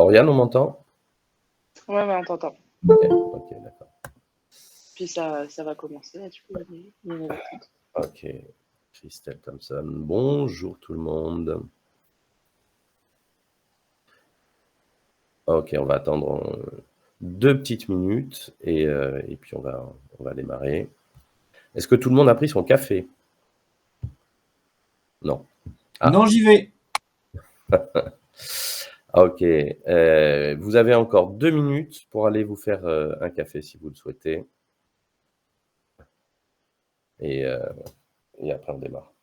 Oriane, on m'entend? Ouais, on t'entend. Ok, d'accord. Puis ça va commencer, là, du coup, les nouvelles attentes. Ok, Christelle Thompson. Bonjour tout le monde. Ok, on va attendre 2 petites minutes et puis on va démarrer. Est-ce que tout le monde a pris son café? Non. Ah. Non, j'y vais. Ok. Vous avez encore 2 minutes pour aller vous faire un café si vous le souhaitez. Et après, on démarre.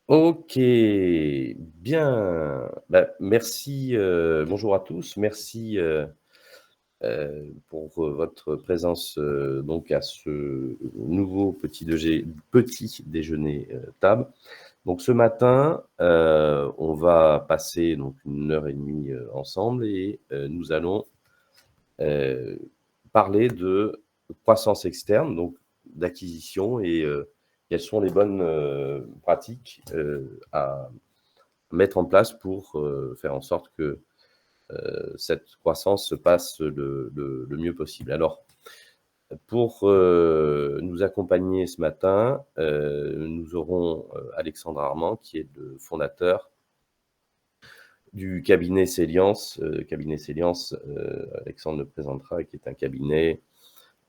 Ok, bien. Merci, bonjour à tous. Merci pour votre présence donc à ce nouveau petit déjeuner table. Donc ce matin, on va passer donc 1h30 ensemble et nous allons parler de croissance externe, donc d'acquisition et quelles sont les bonnes pratiques à mettre en place pour faire en sorte que cette croissance se passe le mieux possible. Alors, pour nous accompagner ce matin, nous aurons Alexandre Armand, qui est le fondateur du cabinet Céliance. Alexandre le présentera, qui est un cabinet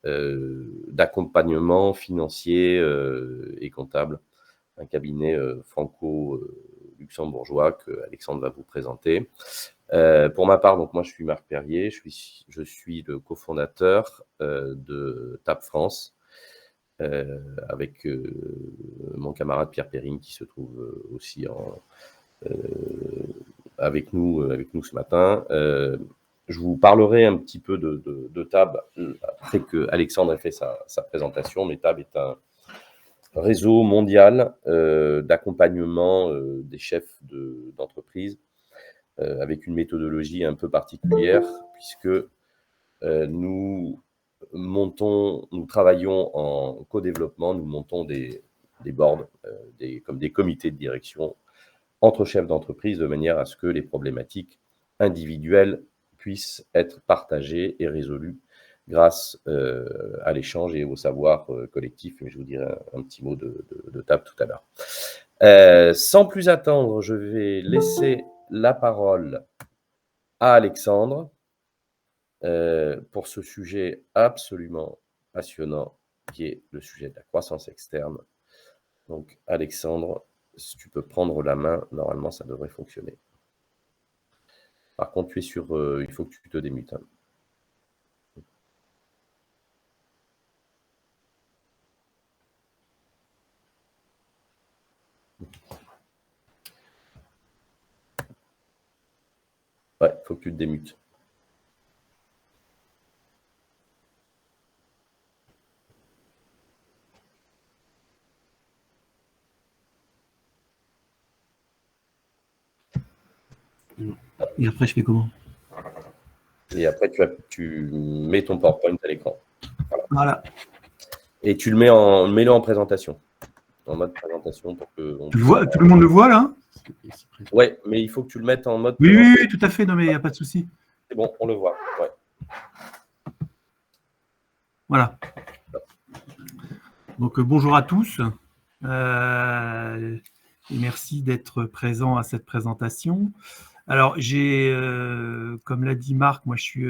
d'accompagnement financier et comptable, un cabinet franco-luxembourgeois que Alexandre va vous présenter. Pour ma part, donc moi je suis Marc Perrier, je suis le cofondateur de TAP France avec mon camarade Pierre Perrine qui se trouve aussi avec nous ce matin. Je vous parlerai un petit peu de TAB après que Alexandre ait fait sa présentation, mais TAB est un réseau mondial d'accompagnement des chefs d'entreprise avec une méthodologie un peu particulière puisque nous travaillons en co-développement, nous montons des boards, comme des comités de direction entre chefs d'entreprise de manière à ce que les problématiques individuelles puissent être partagées et résolues grâce à l'échange et au savoir collectif. Mais je vous dirai un petit mot de TAB tout à l'heure. Sans plus attendre, je vais laisser la parole à Alexandre pour ce sujet absolument passionnant qui est le sujet de la croissance externe. Donc Alexandre, si tu peux prendre la main, normalement ça devrait fonctionner. Par contre, il faut que tu te démutes. Ouais, il faut que tu te démutes. Et après, je fais comment? Et après, tu mets ton PowerPoint à l'écran. Voilà. Et tu mets-le en présentation. En mode présentation pour que... Tu le vois, tout le monde le voit, là? Ouais, mais il faut que tu le mettes en mode... Oui, oui, oui, tout à fait. Non, mais il n'y a pas de souci. C'est bon, on le voit. Ouais. Voilà. Donc, bonjour à tous. Et merci d'être présents à cette présentation. Alors, comme l'a dit Marc, moi je suis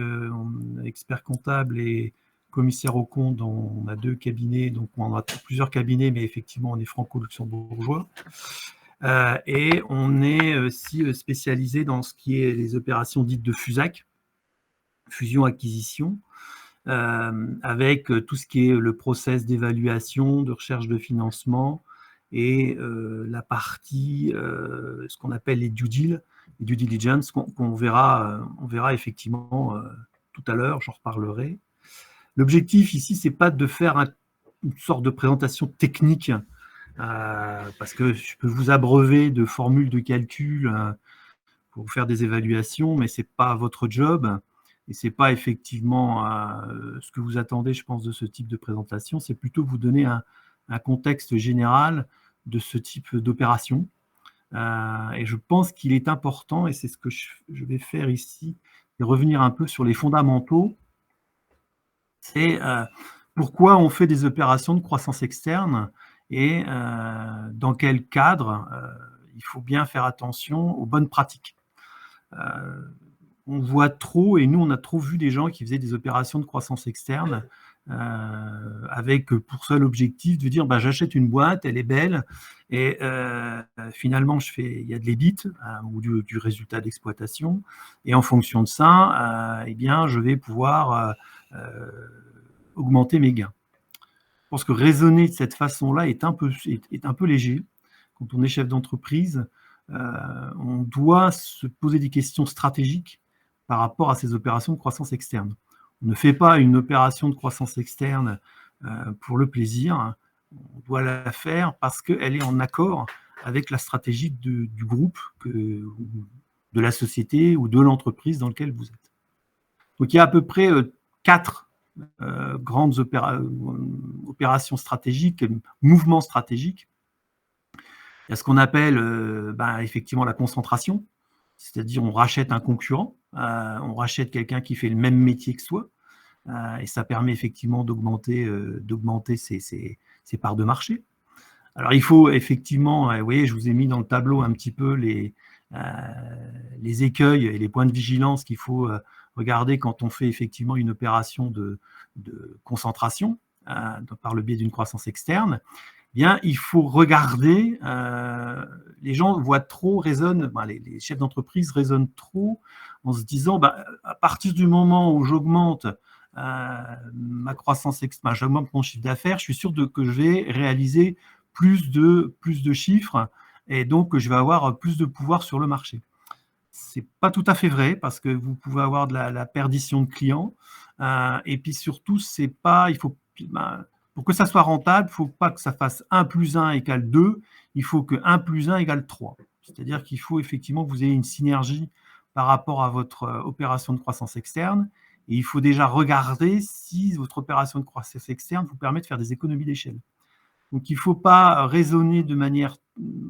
expert comptable et commissaire aux comptes. On a 2 cabinets, donc on a plusieurs cabinets, mais effectivement on est franco-luxembourgeois. Et on est aussi spécialisé dans ce qui est les opérations dites de FUSAC, fusion-acquisition, avec tout ce qui est le process d'évaluation, de recherche de financement et la partie, ce qu'on appelle les due diligence, qu'on verra, on verra effectivement tout à l'heure, j'en reparlerai. L'objectif ici, c'est pas de faire une sorte de présentation technique, parce que je peux vous abreuver de formules de calcul pour faire des évaluations, mais c'est pas votre job. Et ce n'est pas effectivement ce que vous attendez, je pense, de ce type de présentation. C'est plutôt vous donner un contexte général de ce type d'opération. Et je pense qu'il est important, et c'est ce que je vais faire ici, de revenir un peu sur les fondamentaux. C'est pourquoi on fait des opérations de croissance externe et dans quel cadre il faut bien faire attention aux bonnes pratiques. On voit trop, et nous on a trop vu des gens qui faisaient des opérations de croissance externe avec pour seul objectif de dire j'achète une boîte, elle est belle, et finalement il y a de l'EBIT ou du résultat d'exploitation, et en fonction de ça, eh bien, je vais pouvoir augmenter mes gains. Je pense que raisonner de cette façon-là est un peu léger. Quand on est chef d'entreprise, on doit se poser des questions stratégiques par rapport à ces opérations de croissance externe. On ne fait pas une opération de croissance externe pour le plaisir. On doit la faire parce qu'elle est en accord avec la stratégie du groupe, de la société ou de l'entreprise dans laquelle vous êtes. Donc il y a à peu près 4 grandes opérations stratégiques, mouvements stratégiques. Il y a ce qu'on appelle effectivement la concentration, c'est-à-dire on rachète un concurrent, on rachète quelqu'un qui fait le même métier que soi, et ça permet effectivement d'augmenter ses parts de marché. Alors il faut effectivement, vous voyez, je vous ai mis dans le tableau un petit peu les écueils et les points de vigilance qu'il faut regarder quand on fait effectivement une opération de concentration par le biais d'une croissance externe. Bien, il faut regarder, les gens voient trop, raisonnent, les chefs d'entreprise raisonnent trop en se disant, à partir du moment où j'augmente ma croissance, j'augmente mon chiffre d'affaires, je suis sûr que je vais réaliser plus de chiffres et donc je vais avoir plus de pouvoir sur le marché. C'est pas tout à fait vrai parce que vous pouvez avoir de la perdition de clients et puis surtout, pour que ça soit rentable, il ne faut pas que ça fasse 1 + 1 = 2, il faut que 1 + 1 = 3. C'est-à-dire qu'il faut effectivement que vous ayez une synergie par rapport à votre opération de croissance externe, et il faut déjà regarder si votre opération de croissance externe vous permet de faire des économies d'échelle. Donc il ne faut pas raisonner de manière,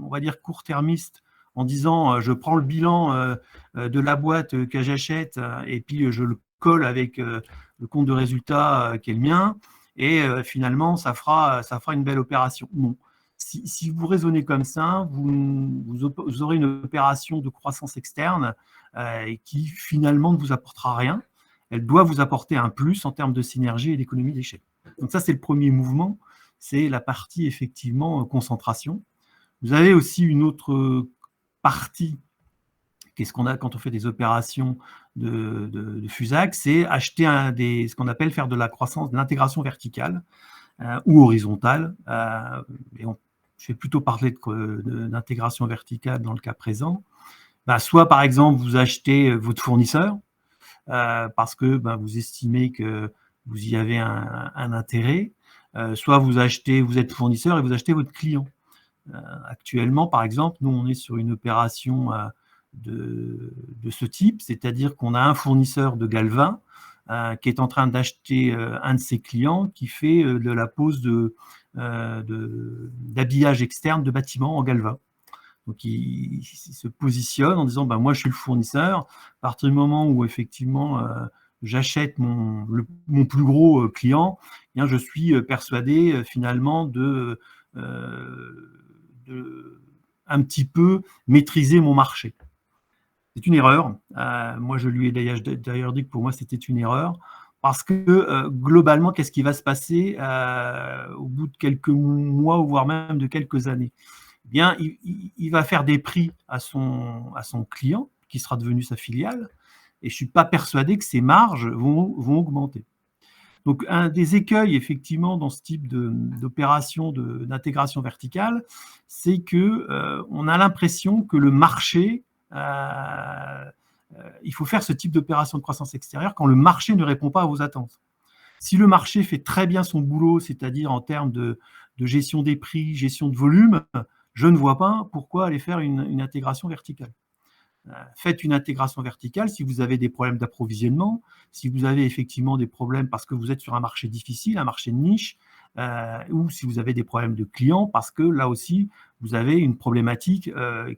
on va dire, court-termiste en disant je prends le bilan de la boîte que j'achète et puis je le colle avec le compte de résultat qui est le mien, et finalement ça fera une belle opération. Non. Si vous raisonnez comme ça, vous aurez une opération de croissance externe qui finalement ne vous apportera rien. Elle doit vous apporter un plus en termes de synergie et d'économie d'échelle. Donc ça, c'est le premier mouvement, c'est la partie effectivement concentration. Vous avez aussi une autre partie, qu'est-ce qu'on a quand on fait des opérations de FUSAC, c'est acheter ce qu'on appelle faire de la croissance, de l'intégration verticale ou horizontale. Et je vais plutôt parler d'intégration verticale dans le cas présent, soit par exemple vous achetez votre fournisseur parce que vous estimez que vous y avez un intérêt, soit vous êtes fournisseur et vous achetez votre client. Actuellement, par exemple, nous on est sur une opération de ce type, c'est-à-dire qu'on a un fournisseur de Galvin qui est en train d'acheter un de ses clients qui fait de la pose d'habillage externe de bâtiments en Galvin. Donc, il se positionne en disant moi, je suis le fournisseur. À partir du moment où, effectivement, j'achète mon plus gros client, bien, je suis persuadé, finalement, de un petit peu maîtriser mon marché. C'est une erreur. Moi, je lui ai d'ailleurs dit que pour moi, c'était une erreur. Parce que globalement, qu'est-ce qui va se passer au bout de quelques mois, ou voire même de quelques années? Bien, il va faire des prix à son client, qui sera devenu sa filiale, et je ne suis pas persuadé que ses marges vont augmenter. Donc, un des écueils, effectivement, dans ce type d'opération d'intégration verticale, c'est qu'on a l'impression que le marché, il faut faire ce type d'opération de croissance extérieure quand le marché ne répond pas à vos attentes. Si le marché fait très bien son boulot, c'est-à-dire en termes de gestion des prix, gestion de volume, je ne vois pas pourquoi aller faire une intégration verticale. Faites une intégration verticale si vous avez des problèmes d'approvisionnement, si vous avez effectivement des problèmes parce que vous êtes sur un marché difficile, un marché de niche, ou si vous avez des problèmes de clients parce que là aussi, vous avez une problématique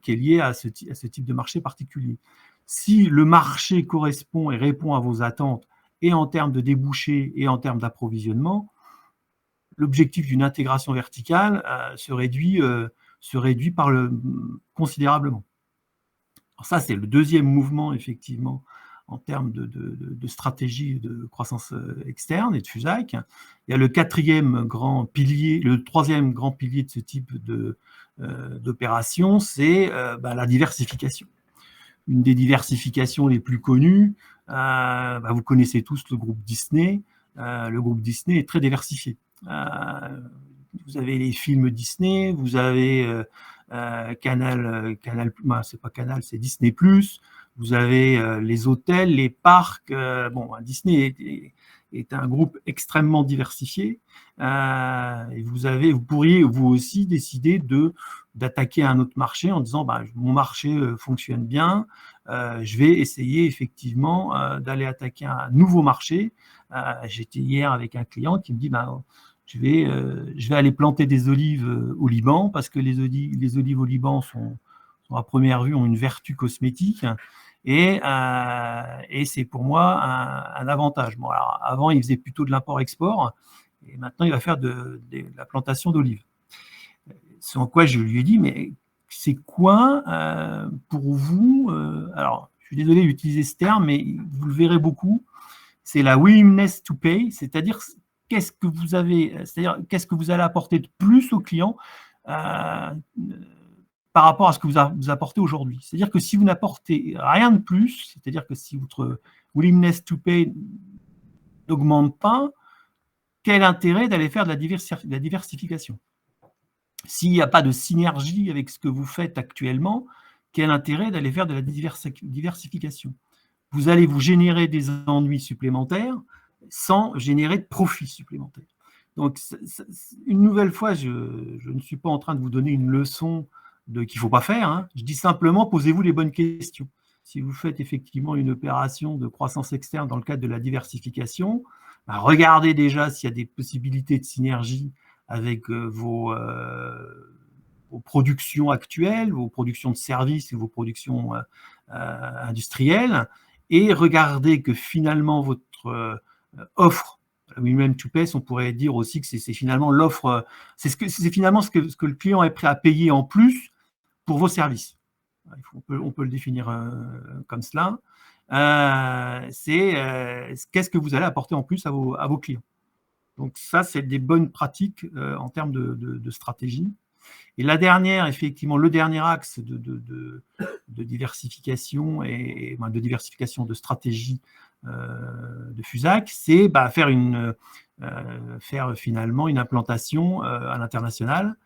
qui est liée à ce type de marché particulier. Si le marché correspond et répond à vos attentes, et en termes de débouchés et en termes d'approvisionnement, l'objectif d'une intégration verticale se réduit considérablement. Alors ça, c'est le deuxième mouvement, effectivement, en termes de stratégie de croissance externe et de FUSAC. Il y a le troisième grand pilier de ce type d'opération, c'est la diversification. Une des diversifications les plus connues, vous connaissez tous le groupe Disney. Le groupe Disney est très diversifié. Vous avez les films Disney, vous avez Canal, c'est pas Canal, c'est Disney+. Vous avez les hôtels, les parcs. Disney est un groupe extrêmement diversifié. Et vous pourriez vous aussi décider d'attaquer un autre marché en disant mon marché fonctionne bien, je vais essayer effectivement d'aller attaquer un nouveau marché. J'étais hier avec un client qui me dit je vais aller planter des olives au Liban parce que les olives au Liban sont à première vue ont une vertu cosmétique et c'est pour moi un avantage. Bon, alors, avant, il faisait plutôt de l'import-export et maintenant, il va faire de la plantation d'olives. Sans quoi je lui ai dit, mais c'est quoi pour vous alors, je suis désolé d'utiliser ce terme, mais vous le verrez beaucoup, c'est la willingness to pay, c'est-à-dire qu'est-ce que vous allez apporter de plus au client par rapport à ce que vous apportez aujourd'hui. C'est-à-dire que si vous n'apportez rien de plus, c'est-à-dire que si votre willingness to pay n'augmente pas, quel intérêt d'aller faire de la diversification? S'il n'y a pas de synergie avec ce que vous faites actuellement, quel intérêt d'aller faire de la diversification? Vous allez vous générer des ennuis supplémentaires sans générer de profits supplémentaires. Donc, une nouvelle fois, je ne suis pas en train de vous donner une leçon qu'il ne faut pas faire. Hein. Je dis simplement, posez-vous les bonnes questions. Si vous faites effectivement une opération de croissance externe dans le cadre de la diversification, regardez déjà s'il y a des possibilités de synergie avec vos productions actuelles, vos productions de services et vos productions industrielles, et regardez que finalement votre offre, Willingness to Pay, on pourrait dire aussi que c'est finalement l'offre, c'est finalement ce que le client est prêt à payer en plus pour vos services. On peut le définir comme cela. Qu'est-ce que vous allez apporter en plus à vos clients. Donc ça, c'est des bonnes pratiques en termes de stratégie. Et le dernier axe de diversification et de diversification de stratégie de FUSAC, c'est faire finalement une implantation à l'international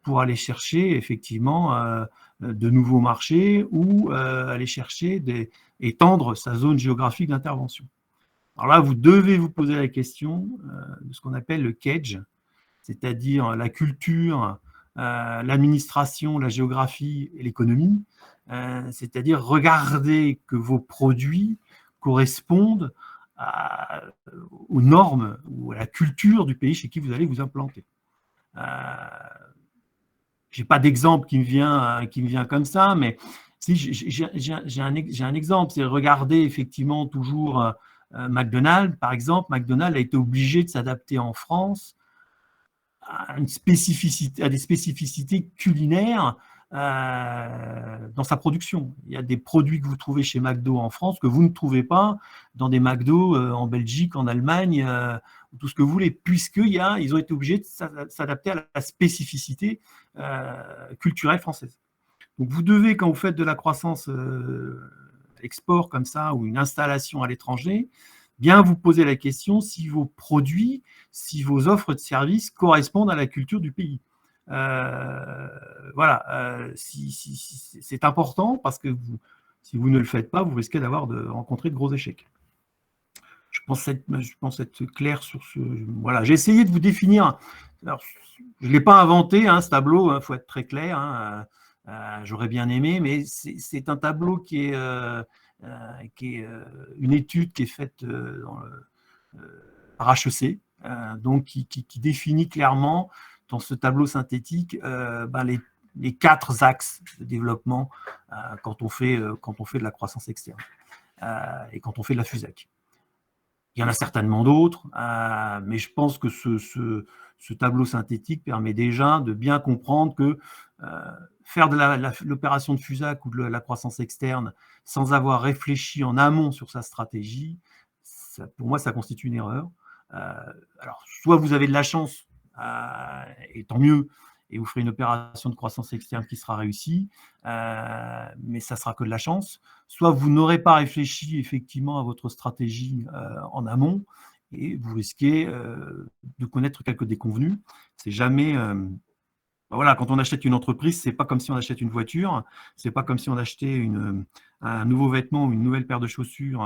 pour aller chercher effectivement de nouveaux marchés ou aller chercher étendre sa zone géographique d'intervention. Alors là, vous devez vous poser la question de ce qu'on appelle le CAGE, c'est-à-dire la culture, l'administration, la géographie et l'économie, c'est-à-dire regarder que vos produits correspondent aux normes ou à la culture du pays chez qui vous allez vous implanter. Je n'ai pas d'exemple qui me vient comme ça, mais si j'ai un exemple, c'est regarder effectivement toujours McDonald's, par exemple. McDonald's a été obligé de s'adapter en France à des spécificités culinaires dans sa production. Il y a des produits que vous trouvez chez McDo en France que vous ne trouvez pas dans des McDo en Belgique, en Allemagne, tout ce que vous voulez, puisqu'ils ont été obligés de s'adapter à la spécificité culturelle française. Donc vous devez, quand vous faites de la croissance export comme ça, ou une installation à l'étranger, bien vous poser la question si vos produits, si vos offres de services correspondent à la culture du pays. Voilà, c'est important parce que si vous ne le faites pas, vous risquez de rencontrer de gros échecs. Je pense être clair sur ce. Voilà, j'ai essayé de vous définir. Alors, je ne l'ai pas inventé, ce tableau, il faut être très clair. J'aurais bien aimé, mais c'est un tableau qui est une étude qui est faite par HEC, donc qui définit clairement dans ce tableau synthétique les 4 axes de développement quand on fait de la croissance externe et quand on fait de la FUSAC. Il y en a certainement d'autres, mais je pense que ce tableau synthétique permet déjà de bien comprendre que faire de l'opération de FUSAC ou de la croissance externe sans avoir réfléchi en amont sur sa stratégie, pour moi, ça constitue une erreur. Alors, soit vous avez de la chance, et tant mieux, et vous ferez une opération de croissance externe qui sera réussie, mais ça sera que de la chance. Soit vous n'aurez pas réfléchi effectivement à votre stratégie en amont, et vous risquez de connaître quelques déconvenues. C'est jamais... Voilà, quand on achète une entreprise, c'est pas comme si on achète une voiture, c'est pas comme si on achetait un nouveau vêtement ou une nouvelle paire de chaussures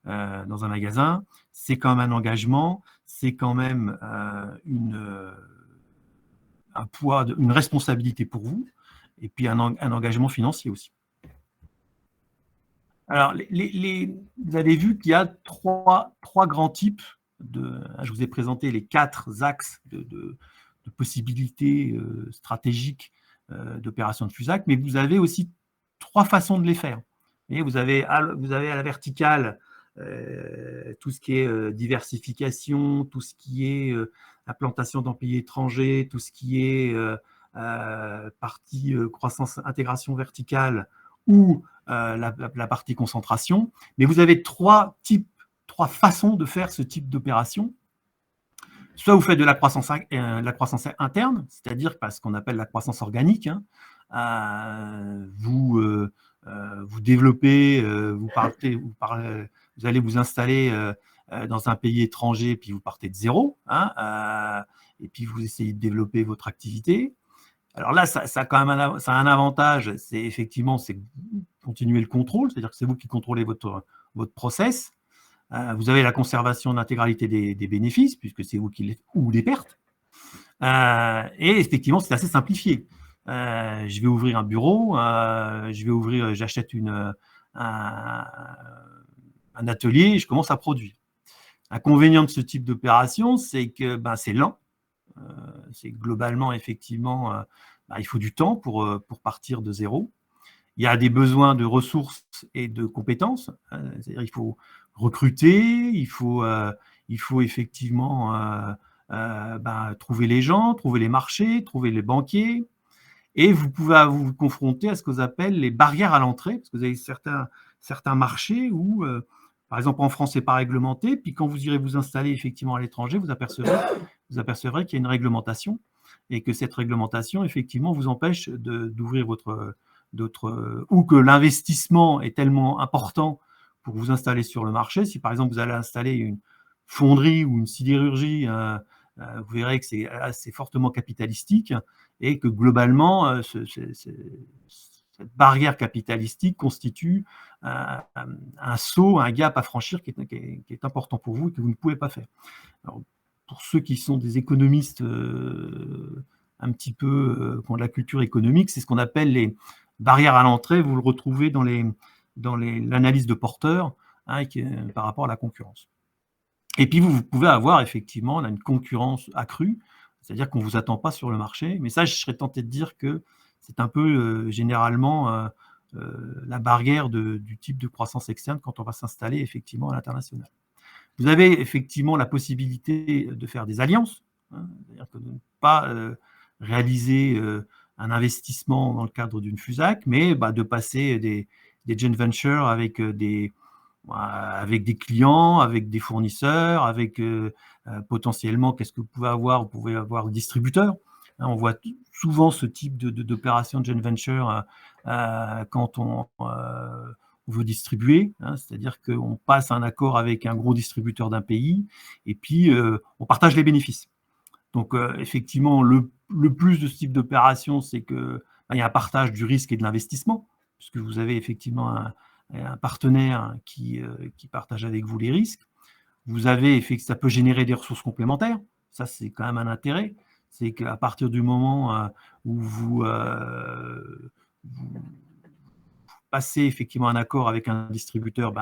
dans un magasin. C'est quand même un engagement, c'est quand même un poids, une responsabilité pour vous, et puis un engagement financier aussi. Alors, vous avez vu qu'il y a trois grands types je vous ai présenté les 4 axes de possibilités stratégiques d'opérations de FUSAC, mais vous avez aussi 3 façons de les faire. Et vous avez à la verticale tout ce qui est diversification, tout ce qui est implantation dans pays étrangers, tout ce qui est partie croissance, intégration verticale ou la partie concentration. Mais vous avez 3 façons de faire ce type d'opération. Soit vous faites de la croissance interne, c'est-à-dire ce qu'on appelle la croissance organique. Vous développez, vous allez vous installer dans un pays étranger, puis vous partez de zéro, et puis vous essayez de développer votre activité. Alors là, ça a un avantage, c'est continuer le contrôle, c'est-à-dire que c'est vous qui contrôlez votre process. Vous avez la conservation de l'intégralité des bénéfices, puisque c'est vous ou des pertes. Et effectivement, c'est assez simplifié. Je vais ouvrir un bureau, j'achète un atelier et je commence à produire. L'inconvénient de ce type d'opération, c'est que c'est lent. C'est globalement, effectivement, il faut du temps pour partir de zéro. Il y a des besoins de ressources et de compétences. C'est-à-dire il faut recruter, il faut effectivement trouver les gens, trouver les marchés, trouver les banquiers. Et vous pouvez vous confronter à ce que vous appelez les barrières à l'entrée, parce que vous avez certains marchés où, par exemple en France, ce n'est pas réglementé, puis quand vous irez vous installer effectivement à l'étranger, vous apercevrez qu'il y a une réglementation et que cette réglementation, effectivement, vous empêche d'ouvrir ou que l'investissement est tellement important pour vous installer sur le marché. Si par exemple vous allez installer une fonderie ou une sidérurgie vous verrez que c'est assez fortement capitalistique et que globalement, cette barrière capitalistique constitue un saut, un gap à franchir qui est important pour vous et que vous ne pouvez pas faire. Alors, pour ceux qui sont des économistes un petit peu qui ont de la culture économique, c'est ce qu'on appelle les barrières à l'entrée. Vous le retrouvez dans l'analyse de Porter, hein, par rapport à la concurrence. Et puis, vous pouvez avoir effectivement une concurrence accrue, c'est-à-dire qu'on ne vous attend pas sur le marché. Mais ça, je serais tenté de dire que c'est un peu généralement la barrière du type de croissance externe quand on va s'installer effectivement à l'international. Vous avez effectivement la possibilité de faire des alliances, hein, c'est-à-dire que de ne pas réaliser un investissement dans le cadre d'une FUSAC, mais de passer des joint ventures avec des clients, avec des fournisseurs, avec potentiellement, qu'est-ce que vous pouvez avoir? Vous pouvez avoir des distributeurs. Hein, on voit souvent ce type d'opération de joint venture quand on veut distribuer, hein, c'est-à-dire qu'on passe un accord avec un gros distributeur d'un pays et puis on partage les bénéfices. Donc effectivement, le plus de ce type d'opération, c'est qu'il y a un partage du risque et de l'investissement, puisque vous avez effectivement un partenaire qui partage avec vous les risques. Vous avez, ça peut générer des ressources complémentaires, ça c'est quand même un intérêt, c'est qu'à partir du moment où vous passez effectivement un accord avec un distributeur,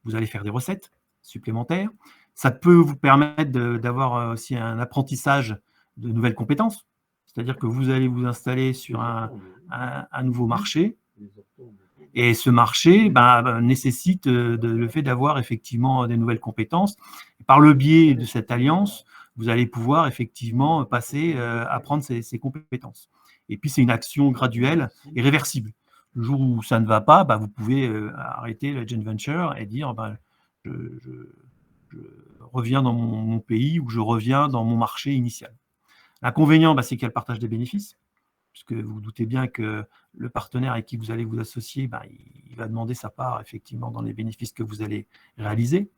vous allez faire des recettes supplémentaires. Ça peut vous permettre d'avoir aussi un apprentissage de nouvelles compétences, c'est-à-dire que vous allez vous installer sur un nouveau marché, et ce marché nécessite le fait d'avoir effectivement des nouvelles compétences. Et par le biais de cette alliance, vous allez pouvoir effectivement apprendre ces compétences. Et puis, c'est une action graduelle et réversible. Le jour où ça ne va pas, vous pouvez arrêter la joint venture et dire je reviens dans mon pays ou je reviens dans mon marché initial. L'inconvénient, c'est qu'il y a le partage des bénéfices, puisque vous vous doutez bien que le partenaire avec qui vous allez vous associer, il va demander sa part effectivement dans les bénéfices que vous allez réaliser.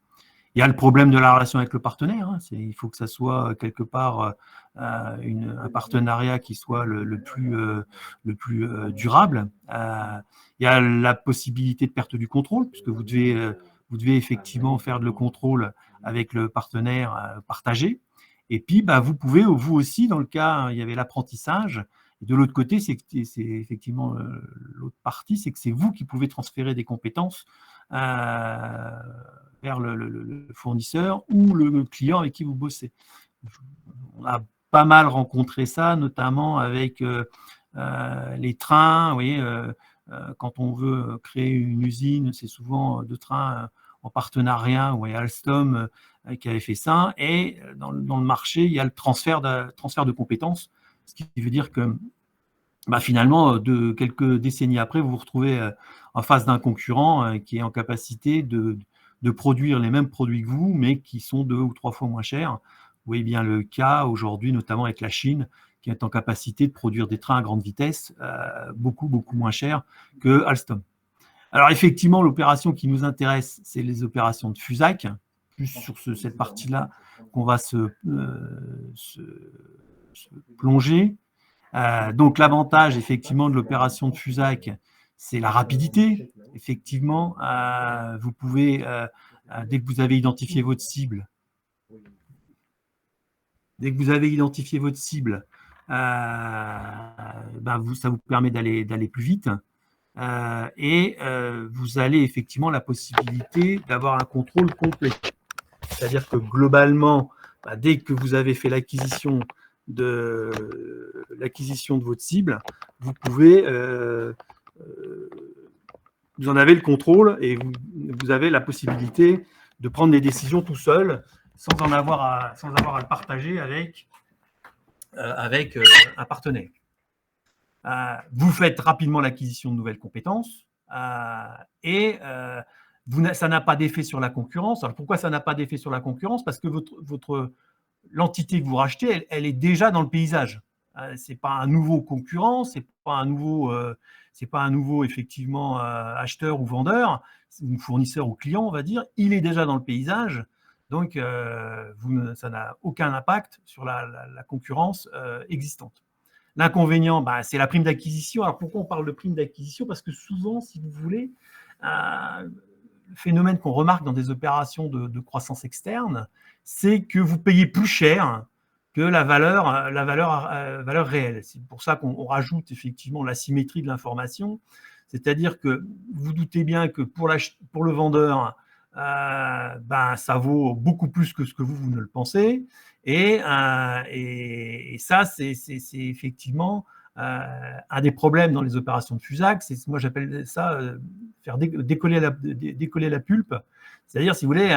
Il y a le problème de la relation avec le partenaire. Hein. Il faut que ça soit quelque part un partenariat qui soit le plus durable. Il y a la possibilité de perte du contrôle, puisque vous devez effectivement faire le contrôle avec le partenaire partagé. Et puis, vous pouvez, vous aussi, dans le cas, il y avait l'apprentissage. Et de l'autre côté, c'est effectivement l'autre partie, c'est que c'est vous qui pouvez transférer des compétences vers le fournisseur ou le client avec qui vous bossez. On a pas mal rencontré ça, notamment avec les trains. Vous voyez, quand on veut créer une usine, c'est souvent de trains en partenariat. Vous voyez, Alstom qui avait fait ça. Et dans le marché, il y a le transfert de compétences, ce qui veut dire que finalement, quelques décennies après, vous vous retrouvez en face d'un concurrent qui est en capacité de produire les mêmes produits que vous, mais qui sont 2 ou 3 fois moins chers. Vous voyez bien le cas aujourd'hui, notamment avec la Chine, qui est en capacité de produire des trains à grande vitesse beaucoup, beaucoup moins chers que Alstom. Alors effectivement, l'opération qui nous intéresse, c'est les opérations de FUSAC, plus sur cette partie-là qu'on va se plonger. Donc l'avantage effectivement de l'opération de FUSAC, c'est la rapidité. Effectivement, vous pouvez, dès que vous avez identifié votre cible, ça vous permet d'aller plus vite. Et vous allez effectivement la possibilité d'avoir un contrôle complet. C'est-à-dire que globalement, dès que vous avez fait l'acquisition de votre cible, vous pouvez, vous en avez le contrôle et vous avez la possibilité de prendre des décisions tout seul, sans avoir à le partager avec un partenaire. Vous faites rapidement l'acquisition de nouvelles compétences et ça n'a pas d'effet sur la concurrence. Alors pourquoi ça n'a pas d'effet sur la concurrence? Parce que l'entité que vous rachetez, elle est déjà dans le paysage. C'est pas un nouveau concurrent, c'est pas un nouveau effectivement acheteur ou vendeur, ou fournisseur ou client, on va dire. Il est déjà dans le paysage. Donc, ça n'a aucun impact sur la concurrence existante. L'inconvénient, c'est la prime d'acquisition. Alors, pourquoi on parle de prime d'acquisition? Parce que souvent, si vous voulez, le phénomène qu'on remarque dans des opérations de croissance externe, c'est que vous payez plus cher que la valeur réelle. C'est pour ça qu'on rajoute effectivement l'asymétrie de l'information. C'est-à-dire que vous doutez bien que pour le vendeur, ça vaut beaucoup plus que ce que vous ne le pensez. Et ça, c'est effectivement un des problèmes dans les opérations de FUSAC. Moi, j'appelle ça faire décoller la pulpe. C'est-à-dire, si vous voulez,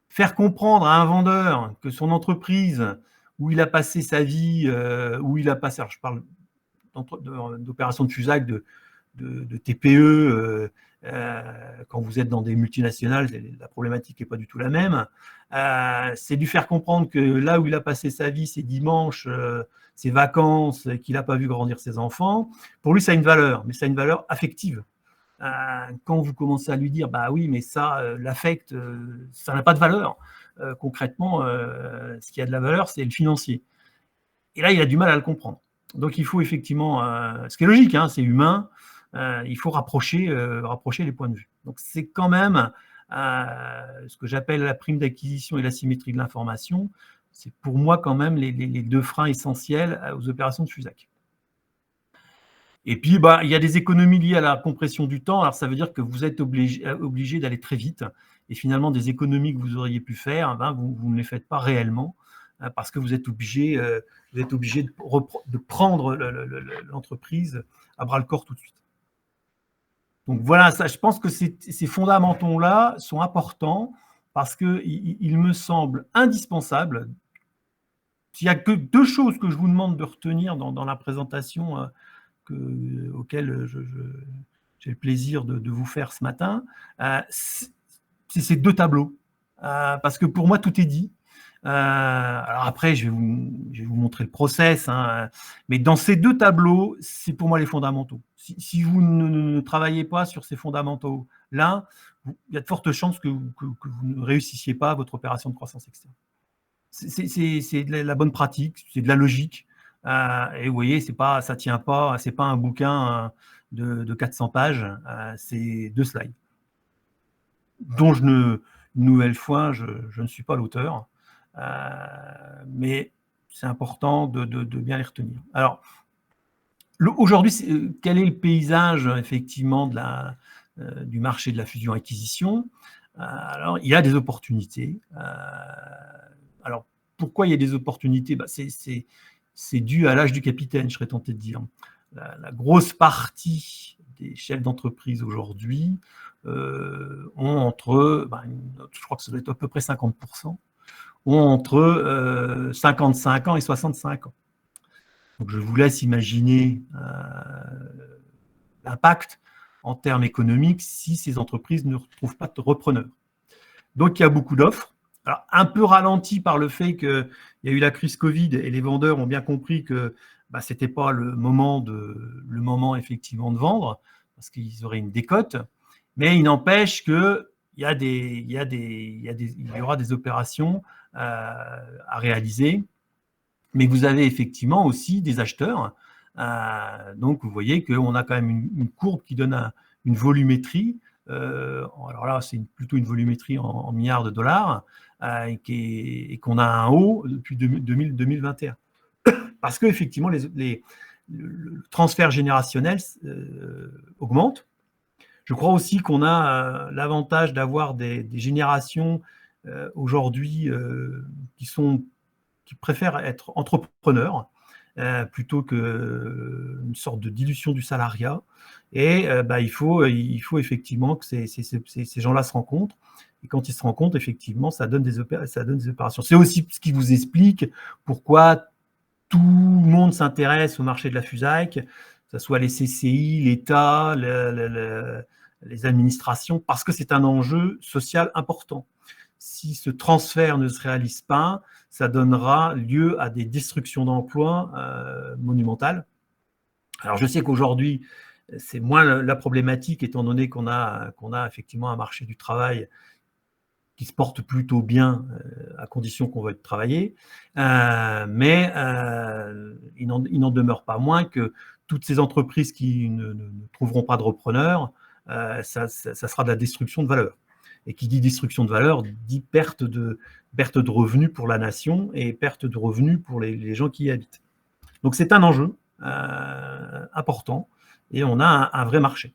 faire comprendre à un vendeur que son entreprise, où il a passé sa vie, où il a passé, alors je parle d'opérations de FUSAC, de TPE, quand vous êtes dans des multinationales, la problématique n'est pas du tout la même. C'est lui faire comprendre que là où il a passé sa vie, ses dimanches, ses vacances, qu'il n'a pas vu grandir ses enfants, pour lui, ça a une valeur, mais ça a une valeur affective. Quand vous commencez à lui dire, oui, mais ça, l'affect, ça n'a pas de valeur. Concrètement, ce qui a de la valeur, c'est le financier. Et là, il a du mal à le comprendre. Donc, il faut effectivement, ce qui est logique, c'est humain, il faut rapprocher les points de vue. Donc, c'est quand même ce que j'appelle la prime d'acquisition et l'asymétrie de l'information. C'est pour moi quand même les deux freins essentiels aux opérations de FUSAC. Et puis, il y a des économies liées à la compression du temps. Alors, ça veut dire que vous êtes obligé d'aller très vite. Et finalement, des économies que vous auriez pu faire, vous ne les faites pas réellement parce que vous êtes obligé de prendre l'entreprise à bras-le-corps tout de suite. Donc voilà, ça, je pense que ces fondamentaux-là sont importants parce qu'il me semble indispensable. S'il n'y a que deux choses que je vous demande de retenir dans la présentation auquel j'ai le plaisir de vous faire ce matin, c'est ces deux tableaux. Parce que pour moi, tout est dit. Alors après, je vais vous montrer le process, mais dans ces deux tableaux, c'est pour moi les fondamentaux. Si vous ne travaillez pas sur ces fondamentaux-là, il y a de fortes chances que vous ne réussissiez pas votre opération de croissance externe. C'est de la bonne pratique, c'est de la logique. Et vous voyez, ça tient pas, c'est pas un bouquin de 400 pages, c'est 2 slides, dont une nouvelle fois, je ne suis pas l'auteur. Mais c'est important de bien les retenir. Alors, aujourd'hui, quel est le paysage effectivement du marché de la fusion-acquisition? Alors, il y a des opportunités. Alors, pourquoi il y a des opportunités? C'est dû à l'âge du capitaine, je serais tenté de dire. La grosse partie des chefs d'entreprise aujourd'hui ont entre, je crois que ça doit être à peu près 50%, ont entre 55 ans et 65 ans. Donc, je vous laisse imaginer l'impact en termes économiques si ces entreprises ne retrouvent pas de repreneurs. Donc, il y a beaucoup d'offres. Alors, un peu ralenti par le fait qu'il y a eu la crise Covid et les vendeurs ont bien compris que ce n'était pas le moment effectivement de vendre parce qu'ils auraient une décote. Mais il n'empêche qu'il y aura des opérations à réaliser, mais vous avez effectivement aussi des acheteurs. Donc, vous voyez qu'on a quand même une courbe qui donne une volumétrie. Alors là, c'est plutôt une volumétrie en milliards de dollars et qu'on a un haut depuis 2021. Parce qu'effectivement, le transfert générationnel augmente. Je crois aussi qu'on a l'avantage d'avoir des générations aujourd'hui qui préfèrent être entrepreneurs plutôt qu'une sorte de dilution du salariat. Et il faut effectivement que ces gens-là se rencontrent. Et quand ils se rencontrent, effectivement, ça donne des opérations. C'est aussi ce qui vous explique pourquoi tout le monde s'intéresse au marché de la FUSAC, que ce soit les CCI, l'État, les administrations, parce que c'est un enjeu social important. Si ce transfert ne se réalise pas, ça donnera lieu à des destructions d'emplois monumentales. Alors, je sais qu'aujourd'hui, c'est moins la problématique, étant donné qu'on a effectivement un marché du travail qui se portent plutôt bien, à condition qu'on veuille travailler, mais il n'en demeure pas moins que toutes ces entreprises qui ne trouveront pas de repreneurs, ça sera de la destruction de valeur. Et qui dit destruction de valeur dit perte de revenus pour la nation et perte de revenus pour les gens qui y habitent. Donc c'est un enjeu important et on a un vrai marché.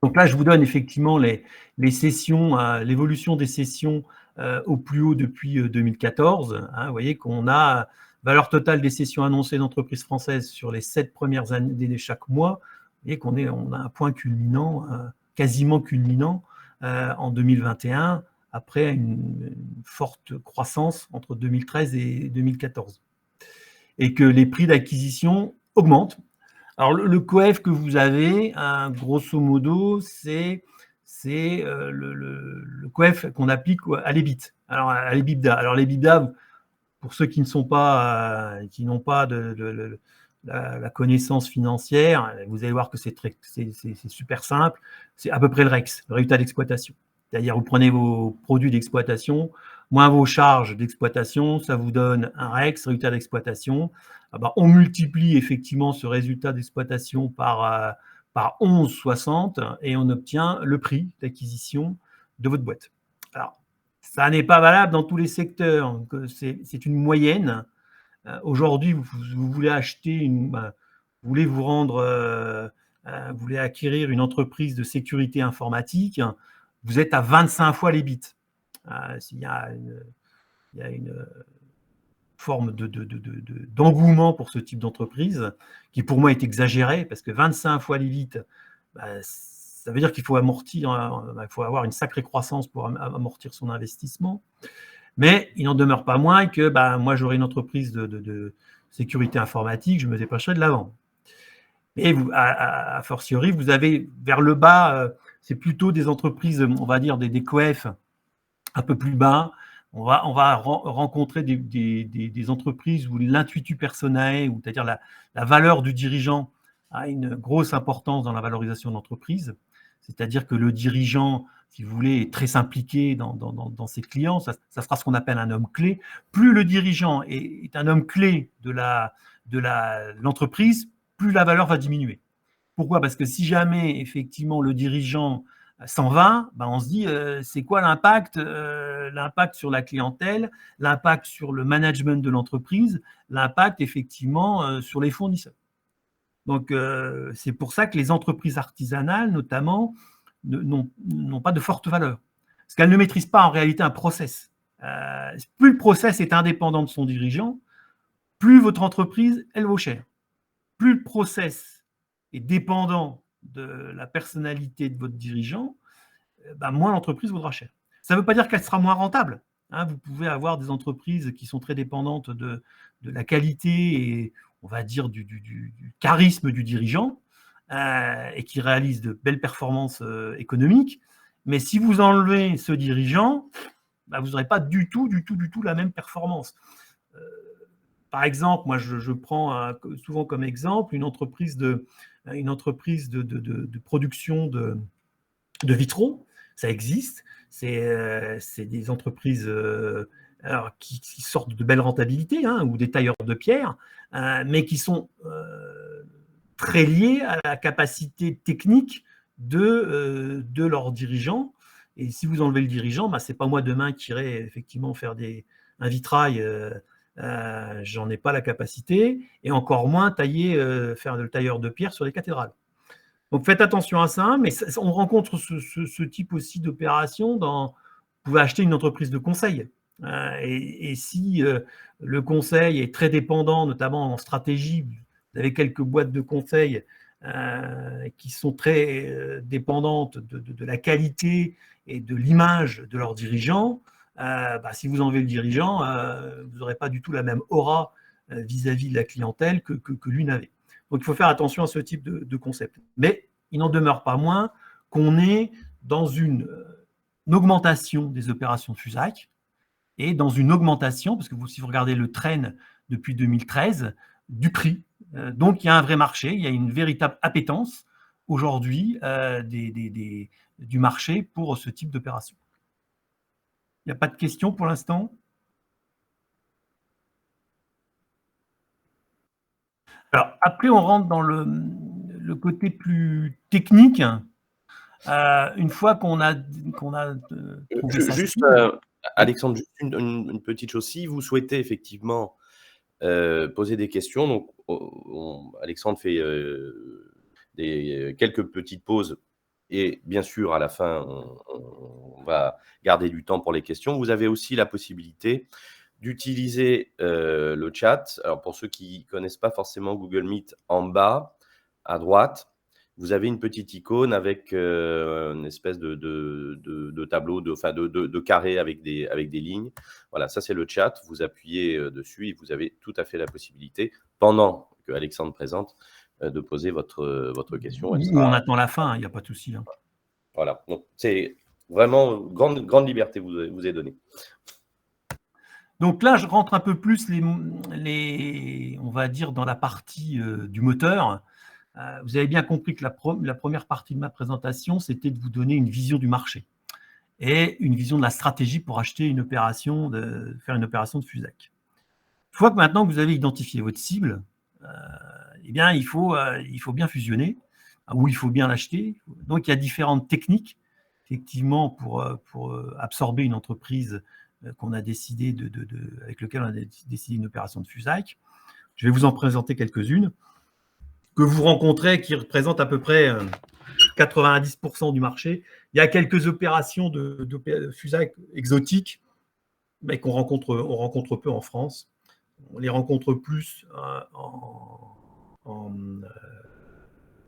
Donc là, je vous donne effectivement les cessions, l'évolution des cessions au plus haut depuis 2014. Vous voyez qu'on a valeur totale des cessions annoncées d'entreprises françaises sur les 7 premières années de chaque mois. Vous voyez on a un point culminant, quasiment culminant en 2021, après une forte croissance entre 2013 et 2014. Et que les prix d'acquisition augmentent. Alors, le COEF que vous avez, grosso modo, c'est le COEF qu'on applique à l'EBIT. Alors, à l'EBITDA. Alors, l'EBITDA, pour ceux qui n'ont pas la connaissance financière, vous allez voir que c'est super simple. C'est à peu près le REX, le résultat d'exploitation. C'est-à-dire, vous prenez vos produits d'exploitation, moins vos charges d'exploitation, ça vous donne un REX, résultat d'exploitation. On multiplie effectivement ce résultat d'exploitation par 11,60 et on obtient le prix d'acquisition de votre boîte. Alors, ça n'est pas valable dans tous les secteurs, c'est une moyenne. Aujourd'hui, vous voulez acheter vous voulez vous rendre, vous voulez acquérir une entreprise de sécurité informatique, vous êtes à 25 fois l'EBIT. Il y a une forme d'engouement pour ce type d'entreprise qui pour moi est exagéré parce que 25 fois l'EBIT, ça veut dire qu'il faut amortir, il faut avoir une sacrée croissance pour amortir son investissement. Mais il n'en demeure pas moins que moi j'aurais une entreprise de sécurité informatique, je me dépêcherai de la vendre. Et a fortiori, vous avez vers le bas, c'est plutôt des entreprises, on va dire des COEF un peu plus bas. On va rencontrer des entreprises où l'intuitu personae, c'est-à-dire la valeur du dirigeant, a une grosse importance dans la valorisation de l'entreprise. C'est-à-dire que le dirigeant, si vous voulez, est très impliqué dans ses clients. Ça sera ce qu'on appelle un homme clé. Plus le dirigeant est un homme clé de l'entreprise, plus la valeur va diminuer. Pourquoi ? Parce que si jamais, effectivement, le dirigeant s'en va, on se dit, c'est quoi l'impact sur la clientèle, l'impact sur le management de l'entreprise, l'impact, effectivement, sur les fournisseurs. Donc, c'est pour ça que les entreprises artisanales, notamment, n'ont pas de forte valeur. Parce qu'elles ne maîtrisent pas en réalité un process. Plus le process est indépendant de son dirigeant, plus votre entreprise, elle vaut cher. Plus le process est dépendant de la personnalité de votre dirigeant, moins l'entreprise vaudra cher. Ça ne veut pas dire qu'elle sera moins rentable. Vous pouvez avoir des entreprises qui sont très dépendantes de la qualité et, on va dire, du charisme du dirigeant et qui réalisent de belles performances économiques. Mais si vous enlevez ce dirigeant, vous n'aurez pas du tout la même performance. Par exemple, moi, je prends souvent comme exemple une entreprise de production de vitraux. Ça existe. C'est des entreprises qui sortent de belles rentabilités, ou des tailleurs de pierre, mais qui sont très liés à la capacité technique de leurs dirigeants. Et si vous enlevez le dirigeant, ce n'est pas moi demain qui irai effectivement faire un vitrail. J'en ai pas la capacité, et encore moins faire le tailleur de pierre sur les cathédrales. Donc faites attention à ça, mais on rencontre ce type aussi d'opération vous pouvez acheter une entreprise de conseil. Et si le conseil est très dépendant, notamment en stratégie, vous avez quelques boîtes de conseil qui sont très dépendantes de la qualité et de l'image de leurs dirigeants, si vous enlevez le dirigeant, vous n'aurez pas du tout la même aura vis-à-vis de la clientèle que lui n'avait. Donc, il faut faire attention à ce type de concept. Mais il n'en demeure pas moins qu'on est dans une augmentation des opérations de FUSAC et dans une augmentation, parce que si vous regardez le trend depuis 2013, du prix. Donc, il y a un vrai marché, il y a une véritable appétence aujourd'hui du marché pour ce type d'opération. Il n'y a pas de questions pour l'instant? Alors, après, on rentre dans le côté plus technique. Une fois qu'on a trouvé sa Juste, cible. Alexandre, juste une petite chose. Si vous souhaitez effectivement poser des questions, donc Alexandre fait quelques petites pauses et bien sûr, à la fin, on va garder du temps pour les questions. Vous avez aussi la possibilité d'utiliser le chat. Alors, pour ceux qui ne connaissent pas forcément Google Meet, en bas, à droite, vous avez une petite icône avec une espèce de tableau, de carré avec des lignes. Voilà, ça c'est le chat. Vous appuyez dessus et vous avez tout à fait la possibilité, pendant que Alexandre présente, de poser votre question. Ou on attend la fin, il n'y a pas de souci. Voilà, donc c'est vraiment grande liberté vous est donnée. Donc là, je rentre un peu plus on va dire, dans la partie du moteur. Vous avez bien compris que la première partie de ma présentation, c'était de vous donner une vision du marché et une vision de la stratégie pour acheter faire une opération de FUSAC. Une fois que maintenant que vous avez identifié votre cible, eh bien, il faut bien fusionner, ou il faut bien l'acheter. Donc, il y a différentes techniques, effectivement, pour absorber une entreprise qu'on a décidé avec laquelle on a décidé une opération de FUSAC. Je vais vous en présenter quelques-unes que vous rencontrez, qui représentent à peu près 90% du marché. Il y a quelques opérations de FUSAC exotiques, mais qu'on rencontre peu en France. On les rencontre plus à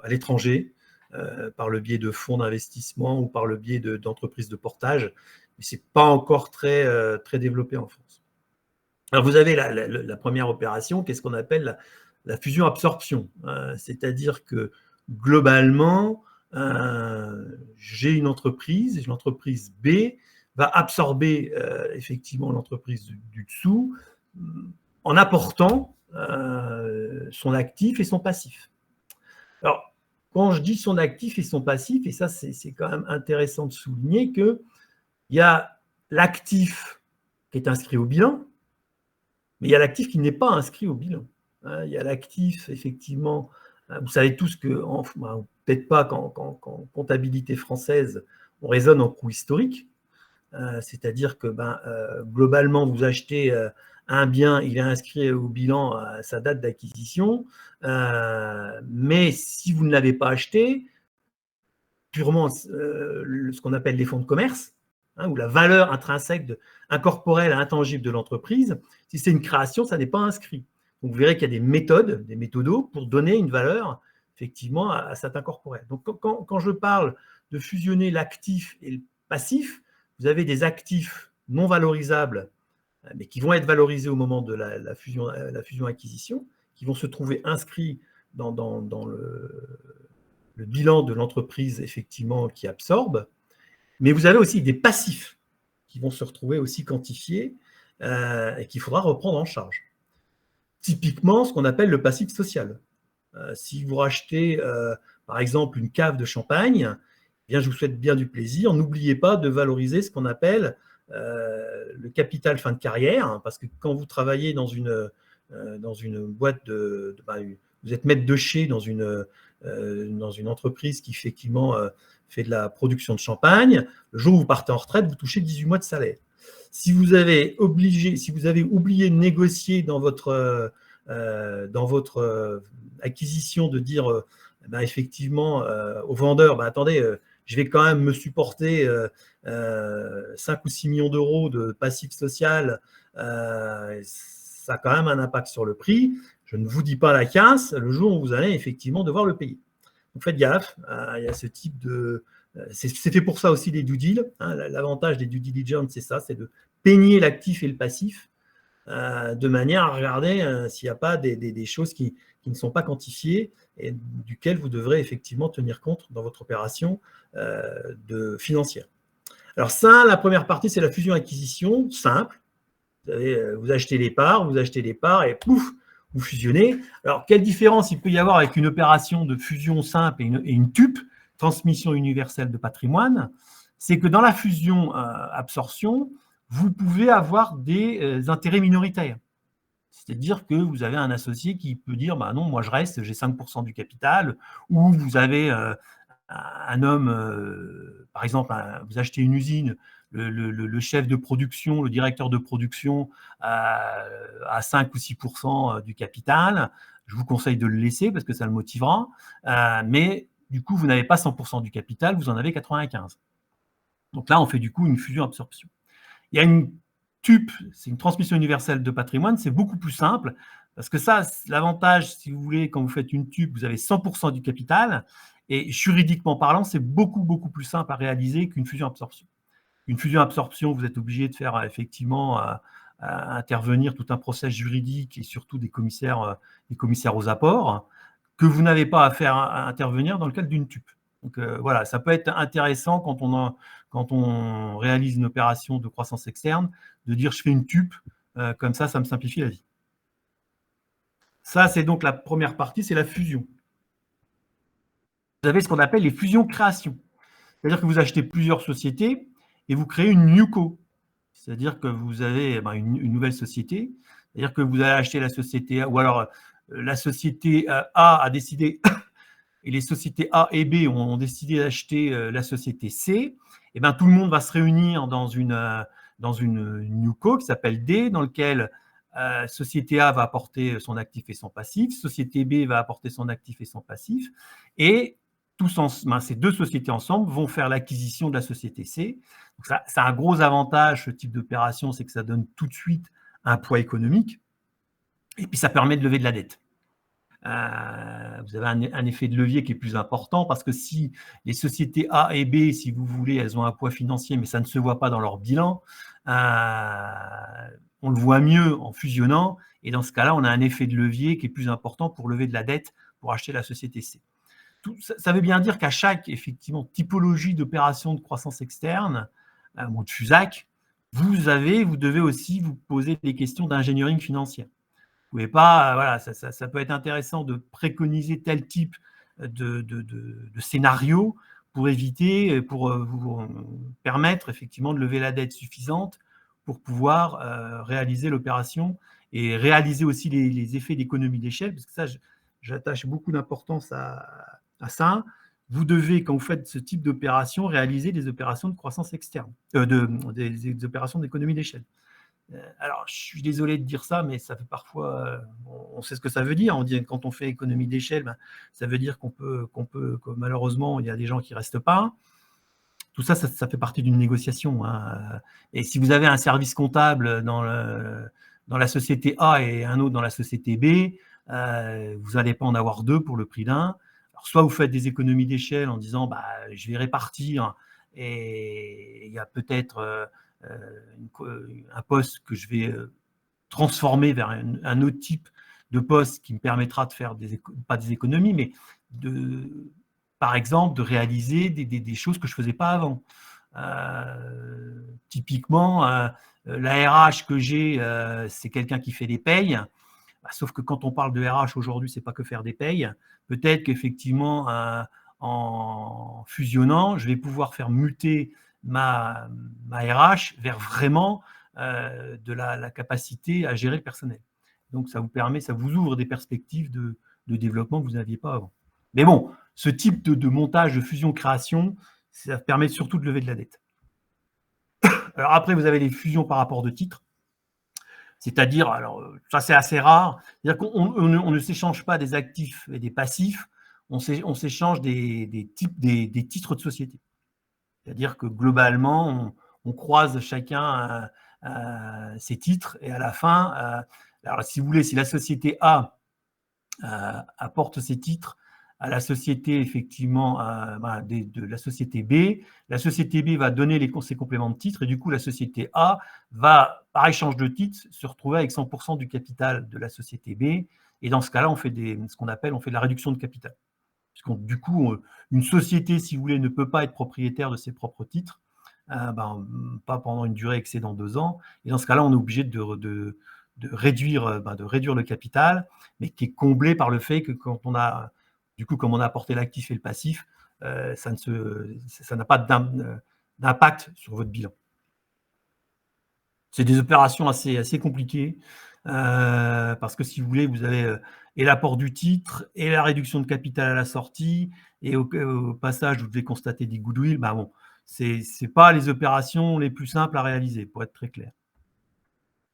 l'étranger, par le biais de fonds d'investissement ou par le biais d'entreprises de portage, mais ce n'est pas encore très développé en France. Alors, vous avez la première opération, qu'est-ce qu'on appelle la fusion-absorption. C'est-à-dire que, globalement, j'ai une entreprise, et l'entreprise B va absorber effectivement l'entreprise du dessous en apportant son actif et son passif. Alors, quand je dis son actif et son passif, et ça c'est quand même intéressant de souligner qu'il y a l'actif qui est inscrit au bilan, mais il y a l'actif qui n'est pas inscrit au bilan. Il y a l'actif, effectivement, vous savez tous que, peut-être pas qu'en comptabilité française, on raisonne en coût historique, c'est-à-dire que globalement, vous achetez un bien, il est inscrit au bilan à sa date d'acquisition, mais si vous ne l'avez pas acheté, purement ce qu'on appelle les fonds de commerce, ou la valeur intrinsèque incorporelle à intangible de l'entreprise, si c'est une création, ça n'est pas inscrit. Donc, vous verrez qu'il y a des méthodes, des méthodos pour donner une valeur, effectivement, à cet incorporel. Donc, quand je parle de fusionner l'actif et le passif, vous avez des actifs non valorisables, mais qui vont être valorisés au moment de la fusion-acquisition, qui vont se trouver inscrits dans le bilan de l'entreprise, effectivement, qui absorbe. Mais vous avez aussi des passifs qui vont se retrouver aussi quantifiés et qu'il faudra reprendre en charge. Typiquement, ce qu'on appelle le passif social. Si vous rachetez, par exemple, une cave de champagne, eh bien, je vous souhaite bien du plaisir. N'oubliez pas de valoriser ce qu'on appelle le capital fin de carrière, parce que quand vous travaillez dans une boîte vous êtes maître de chez dans une entreprise qui, effectivement, fait de la production de champagne, le jour où vous partez en retraite, vous touchez 18 mois de salaire. Si vous avez oublié de négocier dans votre acquisition, de dire effectivement au vendeur, attendez, je vais quand même me supporter 5 ou 6 millions d'euros de passif social, ça a quand même un impact sur le prix. Je ne vous dis pas la casse, le jour où vous allez effectivement devoir le payer. Donc faites gaffe, il y a ce type de... C'est fait pour ça aussi les due deals. L'avantage des due diligence, c'est ça, c'est de peigner l'actif et le passif de manière à regarder s'il n'y a pas des choses qui ne sont pas quantifiées et duquel vous devrez effectivement tenir compte dans votre opération financière. Alors ça, la première partie, c'est la fusion-acquisition, simple. Vous achetez les parts et pouf, vous fusionnez. Alors, quelle différence il peut y avoir avec une opération de fusion simple et une TUP, transmission universelle de patrimoine? C'est que dans la fusion-absorption, vous pouvez avoir des intérêts minoritaires. C'est-à-dire que vous avez un associé qui peut dire bah non, moi je reste, j'ai 5% du capital, ou vous avez un homme, par exemple, vous achetez une usine, le chef de production, le directeur de production à 5 ou 6% du capital. Je vous conseille de le laisser parce que ça le motivera, mais du coup, vous n'avez pas 100% du capital, vous en avez 95%. Donc là, on fait du coup une fusion-absorption. Il y a une TUP, c'est une transmission universelle de patrimoine, c'est beaucoup plus simple, parce que ça, l'avantage, si vous voulez, quand vous faites une TUP, vous avez 100% du capital, et juridiquement parlant, c'est beaucoup, beaucoup plus simple à réaliser qu'une fusion-absorption. Une fusion-absorption, vous êtes obligé de faire effectivement intervenir tout un process juridique et surtout des commissaires aux apports, que vous n'avez pas à faire intervenir dans le cadre d'une TUP. Donc voilà, ça peut être intéressant quand on réalise une opération de croissance externe, de dire je fais une TUP, comme ça me simplifie la vie. Ça, c'est donc la première partie, c'est la fusion. Vous avez ce qu'on appelle les fusions-créations. C'est-à-dire que vous achetez plusieurs sociétés et vous créez une NewCo. C'est-à-dire que vous avez une nouvelle société. C'est-à-dire que vous allez acheter la société A, ou alors la société A a décidé, et les sociétés A et B ont décidé d'acheter la société C. Et bien, tout le monde va se réunir dans une NewCo qui s'appelle D, dans lequel société A va apporter son actif et son passif, société B va apporter son actif et son passif, et ces deux sociétés ensemble vont faire l'acquisition de la société C. Donc ça a un gros avantage, ce type d'opération, c'est que ça donne tout de suite un poids économique, et puis ça permet de lever de la dette. Vous avez un effet de levier qui est plus important, parce que si les sociétés A et B, si vous voulez, elles ont un poids financier, mais ça ne se voit pas dans leur bilan, on le voit mieux en fusionnant, et dans ce cas-là, on a un effet de levier qui est plus important pour lever de la dette pour acheter la société C. Ça veut bien dire qu'à chaque effectivement typologie d'opération de croissance externe, de FUSAC, vous devez aussi vous poser des questions d'ingénierie financière. Vous pouvez pas, voilà, ça peut être intéressant de préconiser tel type de scénario pour éviter, pour vous permettre effectivement de lever la dette suffisante pour pouvoir réaliser l'opération et réaliser aussi les effets d'économie d'échelle, parce que ça, j'attache beaucoup d'importance à ça. Vous devez, quand vous faites ce type d'opération, réaliser des opérations de croissance externe, des opérations d'économie d'échelle. Alors, je suis désolé de dire ça, mais ça fait parfois, on sait ce que ça veut dire. On dit quand on fait économie d'échelle, ça veut dire que malheureusement, il y a des gens qui ne restent pas. Tout ça, ça fait partie d'une négociation. Et si vous avez un service comptable dans la société A et un autre dans la société B, vous n'allez pas en avoir deux pour le prix d'un. Alors, soit vous faites des économies d'échelle en disant je vais répartir et il y a peut-être un poste que je vais transformer vers un autre type de poste qui me permettra de faire pas des économies, mais par exemple, de réaliser des choses que je ne faisais pas avant. Typiquement, la RH que j'ai, c'est quelqu'un qui fait des payes. Sauf que quand on parle de RH aujourd'hui, ce n'est pas que faire des payes. Peut-être qu'effectivement, en fusionnant, je vais pouvoir faire muter ma RH vers vraiment de la capacité à gérer le personnel. Donc, ça vous ouvre des perspectives de développement que vous n'aviez pas avant. Mais bon, ce type de montage de fusion-création, ça permet surtout de lever de la dette. Alors après, vous avez les fusions par rapport de titres. C'est-à-dire, alors ça c'est assez rare, c'est-à-dire qu'on ne s'échange pas des actifs et des passifs, on s'échange des titres de société. C'est-à-dire que globalement, on croise chacun ses titres, et à la fin, alors si vous voulez, si la société A apporte ses titres à la société effectivement de la société B va donner ses compléments de titres, et du coup la société A va, par échange de titres, se retrouver avec 100% du capital de la société B, et dans ce cas-là, on fait ce qu'on appelle de la réduction de capital. Parce que du coup, une société, si vous voulez, ne peut pas être propriétaire de ses propres titres, pas pendant une durée excédant 2 ans, et dans ce cas-là, on est obligé de réduire le capital, mais qui est comblé par le fait que quand on a, du coup, comme on a apporté l'actif et le passif, ça n'a pas d'impact sur votre bilan. C'est des opérations assez compliquées parce que si vous voulez, vous avez et l'apport du titre et la réduction de capital à la sortie et au passage, vous devez constater des goodwill. Ben bon, c'est pas les opérations les plus simples à réaliser, pour être très clair.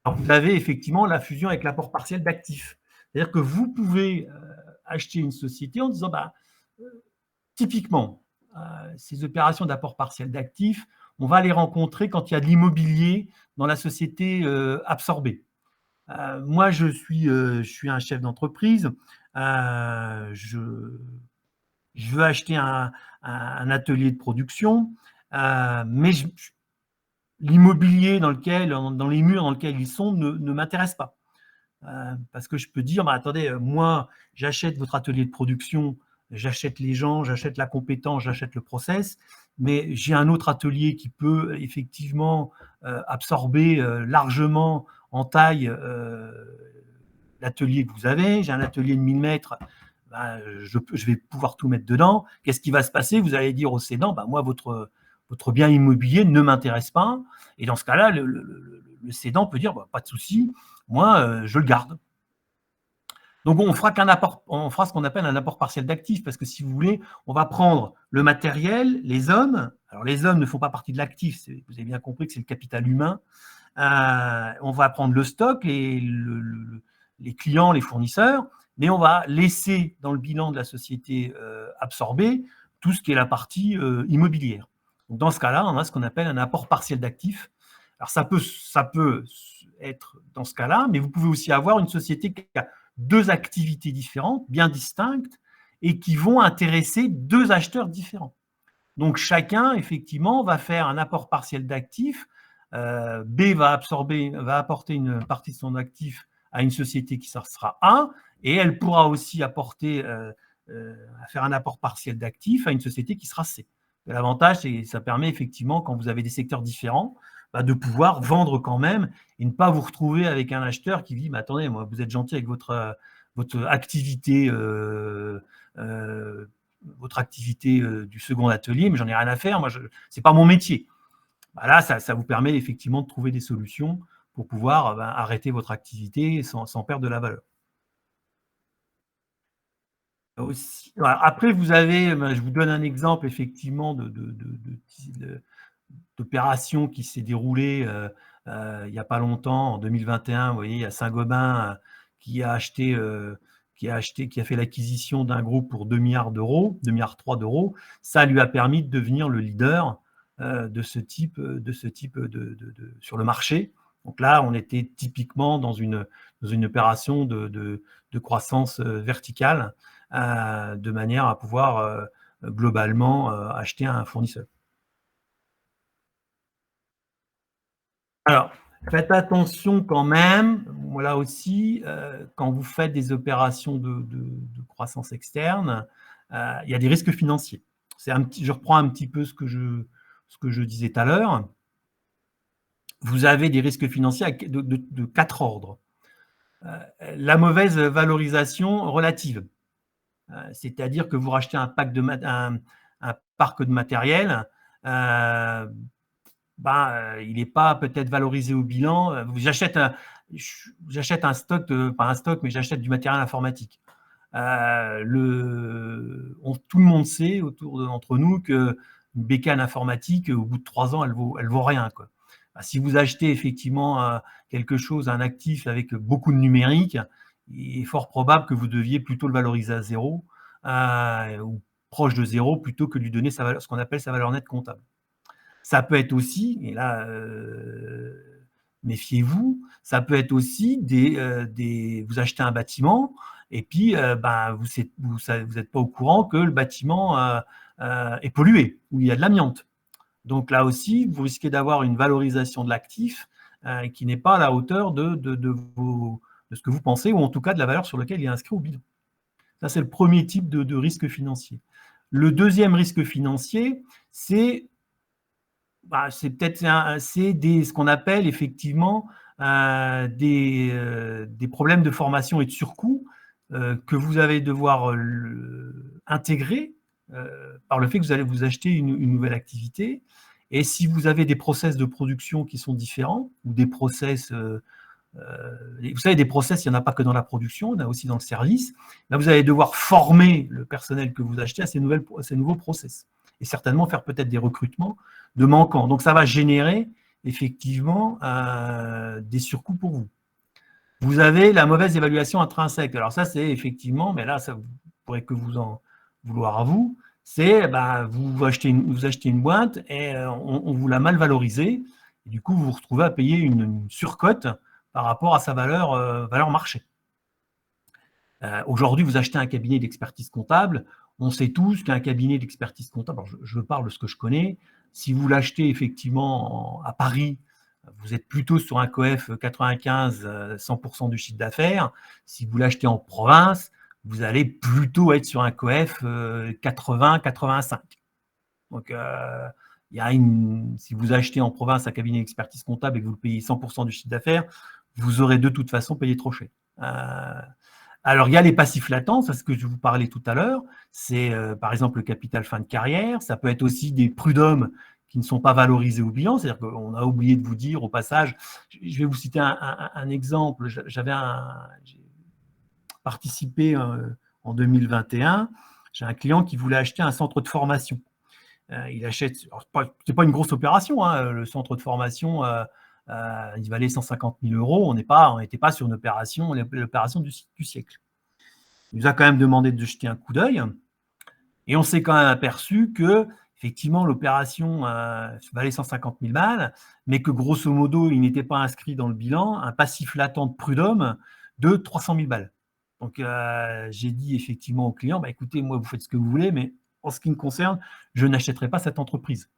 Alors, vous avez effectivement la fusion avec l'apport partiel d'actifs. C'est-à-dire que vous pouvez acheter une société en disant, bah, typiquement, ces opérations d'apport partiel d'actifs, on va les rencontrer quand il y a de l'immobilier dans la société absorbée. Moi, je suis un chef d'entreprise. Je veux acheter un atelier de production, mais l'immobilier dans les murs dans lesquels ils sont ne m'intéresse pas. Parce que je peux dire, bah, attendez, moi, j'achète votre atelier de production, j'achète les gens, j'achète la compétence, j'achète le process, mais j'ai un autre atelier qui peut effectivement absorber largement en taille l'atelier que vous avez. J'ai un atelier de 1000 mètres, ben, je vais pouvoir tout mettre dedans. Qu'est-ce qui va se passer? Vous allez dire au cédant, ben, moi, votre bien immobilier ne m'intéresse pas. Et dans ce cas-là, le cédant peut dire, bah, pas de souci, moi, je le garde. Donc, on fera ce qu'on appelle un apport partiel d'actifs, parce que si vous voulez, on va prendre le matériel, les hommes. Alors, les hommes ne font pas partie de l'actif, vous avez bien compris que c'est le capital humain. On va prendre le stock, les clients, les fournisseurs, mais on va laisser dans le bilan de la société absorbée tout ce qui est la partie immobilière. Donc, dans ce cas-là, on a ce qu'on appelle un apport partiel d'actifs. Alors, ça peut être dans ce cas-là, mais vous pouvez aussi avoir une société qui a deux activités différentes, bien distinctes, et qui vont intéresser deux acheteurs différents. Donc, chacun, effectivement, va faire un apport partiel d'actifs. B va apporter une partie de son actif à une société qui sera A, et elle pourra aussi faire un apport partiel d'actifs à une société qui sera C. L'avantage, c'est que ça permet effectivement, quand vous avez des secteurs différents, de pouvoir vendre quand même et ne pas vous retrouver avec un acheteur qui dit, mais attendez, moi, vous êtes gentil avec votre activité du second atelier, mais j'en ai rien à faire, moi, c'est pas mon métier. Bah là, ça vous permet effectivement de trouver des solutions pour pouvoir arrêter votre activité sans perdre de la valeur. Aussi, après, je vous donne un exemple effectivement d'opération qui s'est déroulée il n'y a pas longtemps, en 2021. Vous voyez, il y a Saint-Gobain qui a fait l'acquisition d'un groupe pour 2 milliards d'euros, 2,3 milliards d'euros. Ça lui a permis de devenir le leader de ce type sur le marché. Donc là, on était typiquement dans une opération de croissance verticale, de manière à pouvoir globalement acheter un fournisseur. Alors, faites attention quand même, là aussi, quand vous faites des opérations de croissance externe, il y a des risques financiers. Je reprends un petit peu ce que je disais tout à l'heure. Vous avez des risques financiers de 4 ordres. La mauvaise valorisation relative, c'est-à-dire que vous rachetez un parc de matériel, il n'est pas peut-être valorisé au bilan. J'achète un stock, pas un stock, mais j'achète du matériel informatique. Tout le monde sait entre nous qu'une bécane informatique, au bout de 3 ans, elle vaut rien, quoi. Si vous achetez effectivement quelque chose, un actif avec beaucoup de numérique, il est fort probable que vous deviez plutôt le valoriser à 0 ou proche de 0 plutôt que lui donner ce qu'on appelle sa valeur nette comptable. Ça peut être aussi, et là, méfiez-vous, ça peut être aussi vous achetez un bâtiment et puis vous n'êtes pas au courant que le bâtiment est pollué, ou il y a de l'amiante. Donc là aussi, vous risquez d'avoir une valorisation de l'actif qui n'est pas à la hauteur de ce que vous pensez, ou en tout cas de la valeur sur laquelle il est inscrit au bilan. Ça, c'est le premier type de risque financier. Le deuxième risque financier, c'est ce qu'on appelle effectivement des problèmes de formation et de surcoût que vous allez devoir intégrer par le fait que vous allez vous acheter une nouvelle activité. Et si vous avez des process de production qui sont différents, ou des process, vous savez, des process, il n'y en a pas que dans la production, il y en a aussi dans le service. Là, vous allez devoir former le personnel que vous achetez à ces nouveaux process. Et certainement faire peut-être des recrutements de manquants. Donc, ça va générer effectivement des surcoûts pour vous. Vous avez la mauvaise évaluation intrinsèque. Alors ça, c'est effectivement, mais là, ça pourrait que vous en vouloir à vous, c'est vous achetez une boîte et on vous l'a mal valorisée. Et du coup, vous vous retrouvez à payer une surcote par rapport à sa valeur marché. Aujourd'hui, vous achetez un cabinet d'expertise comptable. On sait tous qu'un cabinet d'expertise comptable, alors je parle de ce que je connais, si vous l'achetez effectivement à Paris, vous êtes plutôt sur un coef 95, 100% du chiffre d'affaires. Si vous l'achetez en province, vous allez plutôt être sur un coef 80, 85. Donc, si vous achetez en province un cabinet d'expertise comptable et que vous le payez 100% du chiffre d'affaires, vous aurez de toute façon payé trop cher. Alors, il y a les passifs latents, c'est ce que je vous parlais tout à l'heure. C'est par exemple le capital fin de carrière. Ça peut être aussi des prud'hommes qui ne sont pas valorisés au bilan. C'est-à-dire qu'on a oublié de vous dire au passage, je vais vous citer un exemple. J'ai participé en 2021. J'ai un client qui voulait acheter un centre de formation. Il achète, c'est pas une grosse opération, hein, le centre de formation, il valait 150 000 €. On n'était pas sur l'opération du siècle. Il nous a quand même demandé de jeter un coup d'œil et on s'est quand même aperçu que effectivement l'opération valait 150 000 balles, mais que grosso modo il n'était pas inscrit dans le bilan un passif latent de prud'homme de 300 000 balles. Donc j'ai dit effectivement au client, écoutez, moi vous faites ce que vous voulez, mais en ce qui me concerne, je n'achèterai pas cette entreprise.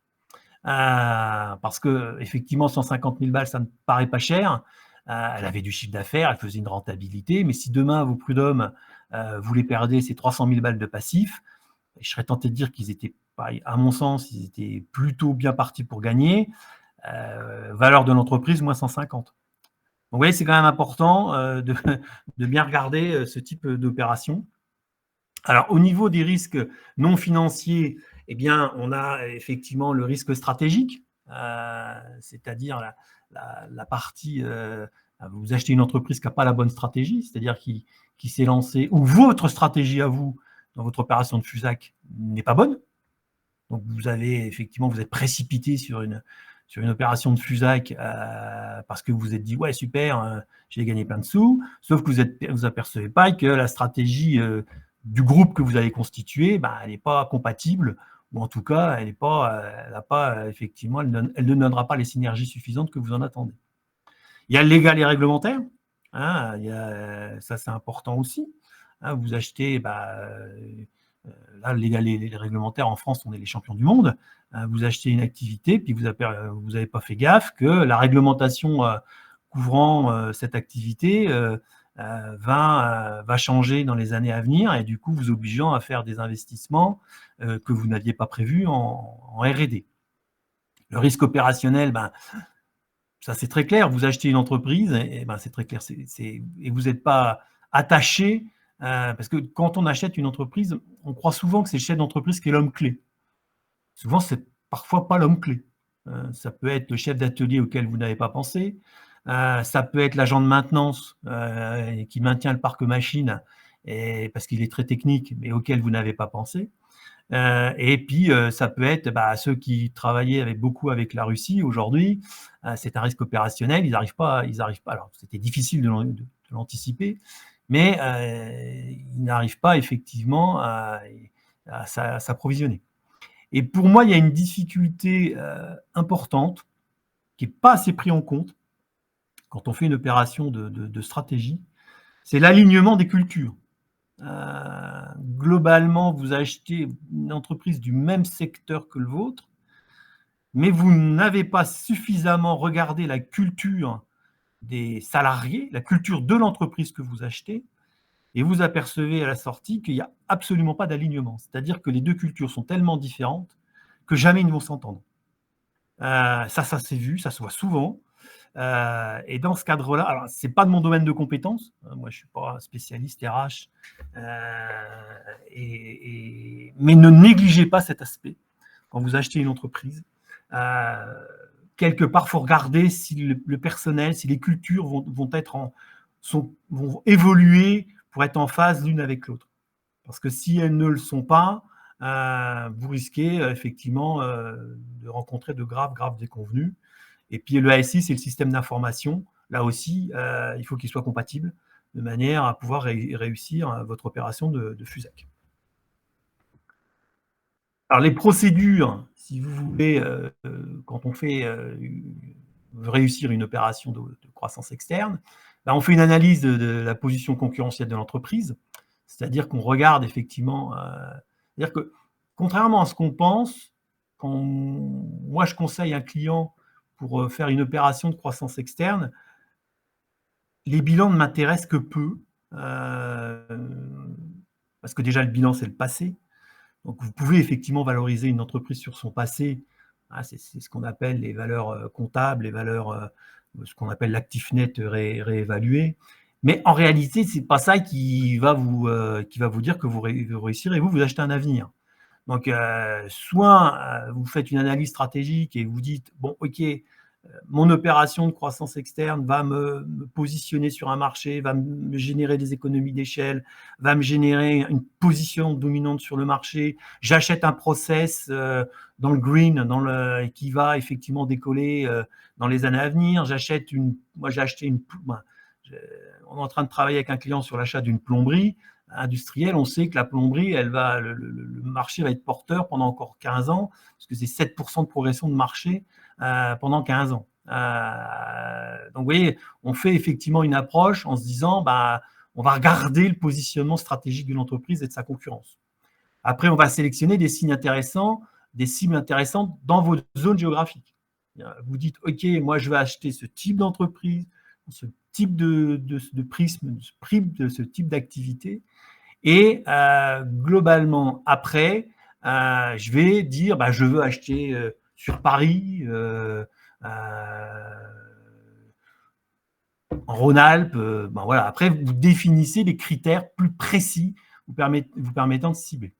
Parce que effectivement 150 000 balles, ça ne paraît pas cher. Elle avait du chiffre d'affaires, elle faisait une rentabilité, mais si demain vos prud'hommes, vous les perdez, ces 300 000 balles de passif, je serais tenté de dire qu'ils étaient, à mon sens, ils étaient plutôt bien partis pour gagner. Valeur de l'entreprise, moins 150. Donc, vous voyez, c'est quand même important de bien regarder ce type d'opération. Alors, au niveau des risques non financiers, eh bien, on a effectivement le risque stratégique, c'est-à-dire la partie, vous achetez une entreprise qui n'a pas la bonne stratégie, c'est-à-dire qui s'est lancée, ou votre stratégie à vous, dans votre opération de FUSAC, n'est pas bonne. Donc, vous êtes précipité sur une opération de FUSAC parce que vous vous êtes dit, ouais, super, j'ai gagné plein de sous, sauf que vous apercevez pas que la stratégie du groupe que vous allez constituer, elle n'est pas compatible, ou en tout cas, elle ne donnera pas les synergies suffisantes que vous en attendez. Il y a le légal et réglementaire, hein, ça c'est important aussi. Hein, vous achetez, là, le légal et les réglementaires en France, on est les champions du monde. Vous achetez une activité, puis vous n'avez pas fait gaffe que la réglementation couvrant cette activité va changer dans les années à venir et du coup vous obligeant à faire des investissements que vous n'aviez pas prévus en R&D. Le risque opérationnel, ça c'est très clair, vous achetez une entreprise et c'est très clair, et vous n'êtes pas attaché, parce que quand on achète une entreprise, on croit souvent que c'est le chef d'entreprise qui est l'homme clé. Souvent, c'est parfois pas l'homme clé. Ça peut être le chef d'atelier auquel vous n'avez pas pensé, ça peut être l'agent de maintenance qui maintient le parc machine parce qu'il est très technique, mais auquel vous n'avez pas pensé. Et puis, ça peut être ceux qui travaillaient beaucoup avec la Russie aujourd'hui. C'est un risque opérationnel. Ils n'arrivent pas. Alors, c'était difficile de l'anticiper, mais ils n'arrivent pas effectivement à s'approvisionner. Et pour moi, il y a une difficulté importante qui n'est pas assez prise en compte quand on fait une opération de stratégie, c'est l'alignement des cultures. Globalement, vous achetez une entreprise du même secteur que le vôtre, mais vous n'avez pas suffisamment regardé la culture des salariés, la culture de l'entreprise que vous achetez, et vous apercevez à la sortie qu'il n'y a absolument pas d'alignement. C'est-à-dire que les deux cultures sont tellement différentes que jamais ils ne vont s'entendre. Ça s'est vu, ça se voit souvent. Et dans ce cadre-là, alors c'est pas de mon domaine de compétence, moi je suis pas spécialiste RH, mais ne négligez pas cet aspect quand vous achetez une entreprise. quelque part, il faut regarder si le personnel, si les cultures vont évoluer pour être en phase l'une avec l'autre. Parce que si elles ne le sont pas, vous risquez effectivement de rencontrer de graves déconvenues. Et puis le ASI, c'est le système d'information. Là aussi, il faut qu'il soit compatible de manière à pouvoir réussir votre opération de FUSAC. Alors les procédures, si vous voulez, quand on veut réussir une opération de croissance externe, on fait une analyse de la position concurrentielle de l'entreprise, c'est-à-dire qu'on regarde effectivement, c'est-à-dire que contrairement à ce qu'on pense, quand moi je conseille un client pour faire une opération de croissance externe, les bilans ne m'intéressent que peu, parce que déjà le bilan c'est le passé. Donc vous pouvez effectivement valoriser une entreprise sur son passé, c'est ce qu'on appelle les valeurs comptables, les valeurs, ce qu'on appelle l'actif net réévalué. Mais en réalité, ce n'est pas ça qui va vous dire que vous réussirez. Vous achetez un avenir. Donc, soit vous faites une analyse stratégique et vous dites, bon, ok, mon opération de croissance externe va me positionner sur un marché, va me générer des économies d'échelle, va me générer une position dominante sur le marché. J'achète un process dans le green, qui va effectivement décoller dans les années à venir. Moi, j'ai acheté on est en train de travailler avec un client sur l'achat d'une plomberie industrielle. On sait que la plomberie, le marché va être porteur pendant encore 15 ans, parce que c'est 7% de progression de marché pendant 15 ans. Donc, vous voyez, on fait effectivement une approche en se disant, on va regarder le positionnement stratégique d'une entreprise et de sa concurrence. Après, on va sélectionner des cibles intéressantes dans vos zones géographiques. Vous dites, OK, moi, je vais acheter ce type d'entreprise, ce type de prisme, ce type d'activité. Et globalement, après, je vais dire, je veux acheter sur Paris, en Rhône-Alpes. Voilà. Après, vous définissez des critères plus précis vous permettant de cibler.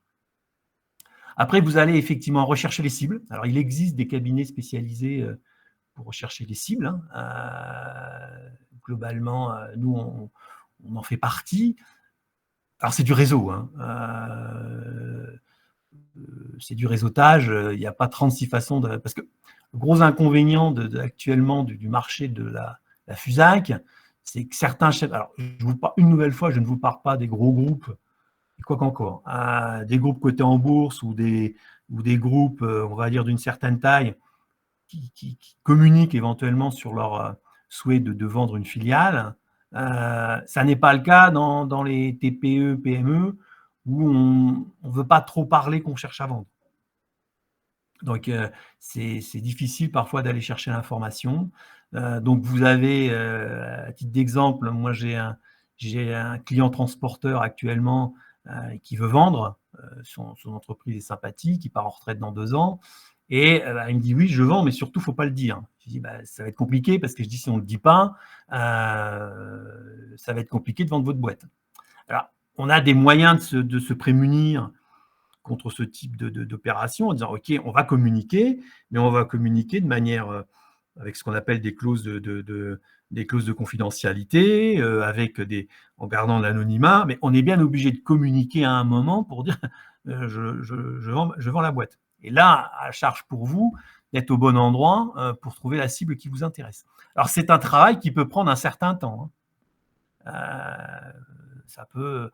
Après, vous allez effectivement rechercher les cibles. Alors, il existe des cabinets spécialisés pour rechercher les cibles. Globalement, nous, on en fait partie. Alors, c'est du réseau. C'est du réseautage. Il n'y a pas 36 façons de... Parce que le gros inconvénient actuellement du marché de la FUSAC, c'est que certains chefs... Alors, une nouvelle fois, je ne vous parle pas des gros groupes, quoi qu'encore, des groupes cotés en bourse ou des groupes, on va dire, d'une certaine taille qui communiquent éventuellement sur leur souhait de vendre une filiale. Ça n'est pas le cas dans les TPE, PME, où on ne veut pas trop parler qu'on cherche à vendre. Donc, c'est difficile parfois d'aller chercher l'information. Donc, vous avez, à titre d'exemple, moi j'ai un client transporteur actuellement qui veut vendre, son entreprise est sympathique, il part en retraite dans 2 ans, et il me dit oui, je vends, mais surtout, il ne faut pas le dire. Je dis ça va être compliqué, parce que je dis si on ne le dit pas, ça va être compliqué de vendre votre boîte. Alors, on a des moyens de se prémunir contre ce type d'opération en disant ok, on va communiquer, mais on va communiquer de manière avec ce qu'on appelle des clauses de confidentialité, en gardant l'anonymat, mais on est bien obligé de communiquer à un moment pour dire je vends la boîte. Et là, à charge pour vous d'être au bon endroit pour trouver la cible qui vous intéresse. Alors, c'est un travail qui peut prendre un certain temps. Ça peut...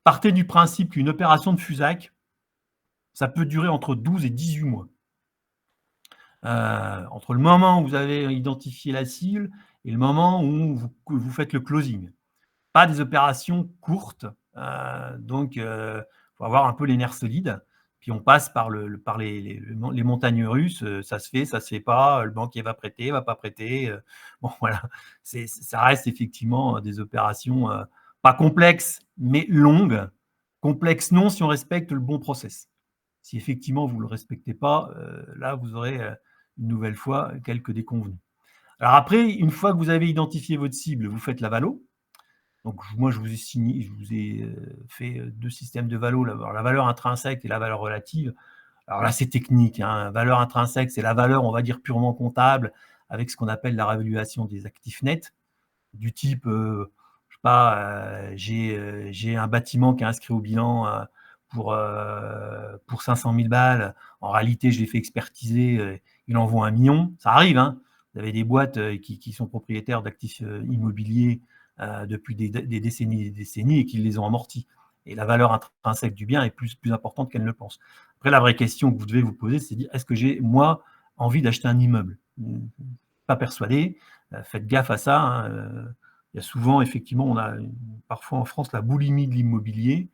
Partez du principe qu'une opération de FUSAC, ça peut durer entre 12 et 18 mois. Entre le moment où vous avez identifié la cible et le moment où vous faites le closing. Pas des opérations courtes, donc il faut avoir un peu les nerfs solides. Puis on passe par les montagnes russes, ça se fait pas, le banquier va prêter, va pas prêter. Bon, voilà, ça reste effectivement des opérations pas complexes, mais longues. Complexes non si on respecte le bon process. Si effectivement vous ne le respectez pas, là vous aurez une nouvelle fois quelques déconvenus. Alors après, une fois que vous avez identifié votre cible, vous faites la valo. Donc moi je vous ai fait 2 systèmes de valo, la valeur intrinsèque et la valeur relative. Alors là, c'est technique, hein. Valeur intrinsèque, c'est la valeur, on va dire, purement comptable, avec ce qu'on appelle la réévaluation des actifs nets, du type, je sais pas, j'ai un bâtiment qui est inscrit au bilan pour 500 000 balles. En réalité, je l'ai fait expertiser, il en vaut 1 million. Ça arrive, hein. Vous avez des boîtes qui sont propriétaires d'actifs immobiliers depuis des décennies et des décennies et qui les ont amortis. Et la valeur intrinsèque du bien est plus importante qu'elle ne le pense. Après, la vraie question que vous devez vous poser, c'est de dire, est-ce que j'ai, moi, envie d'acheter un immeuble? Pas persuadé. Faites gaffe à ça, hein. Il y a souvent, effectivement, on a parfois en France la boulimie de l'immobilier.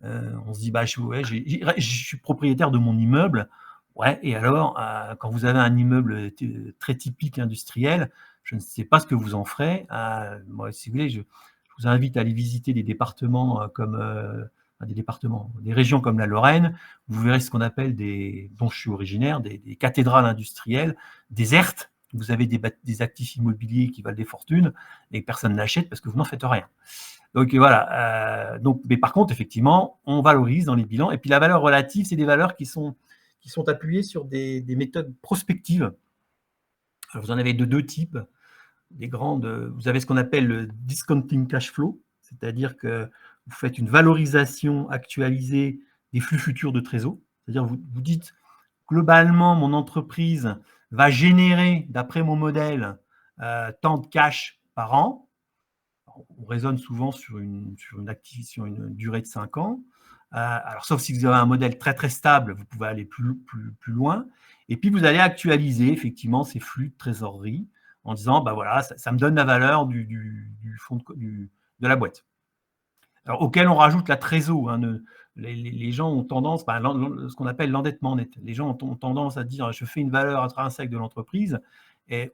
On se dit, bah, je suis propriétaire de mon immeuble. Ouais, et alors, quand vous avez un immeuble très typique industriel, je ne sais pas ce que vous en ferez. Moi, si vous voulez, je vous invite à aller visiter des départements des régions comme la Lorraine. Vous verrez ce qu'on appelle dont je suis originaire, des cathédrales industrielles désertes. Vous avez des actifs immobiliers qui valent des fortunes et personne n'achète parce que vous n'en faites rien. Donc voilà. Mais par contre, effectivement, on valorise dans les bilans. Et puis la valeur relative, c'est des valeurs qui sont appuyées sur des méthodes prospectives. Alors, vous en avez de 2 types. Vous avez ce qu'on appelle le discounting cash flow, c'est-à-dire que vous faites une valorisation actualisée des flux futurs de trésor. C'est-à-dire vous dites, globalement, mon entreprise va générer, d'après mon modèle, tant de cash par an. On raisonne souvent sur une durée de 5 ans. Alors, sauf si vous avez un modèle très, très stable, vous pouvez aller plus loin. Et puis, vous allez actualiser, effectivement, ces flux de trésorerie en disant, bah voilà, ça me donne la valeur du fonds de la boîte. Alors, auquel on rajoute la trésor. Hein, les gens ont tendance, ce qu'on appelle l'endettement net. Les gens ont tendance à dire, je fais une valeur intrinsèque de l'entreprise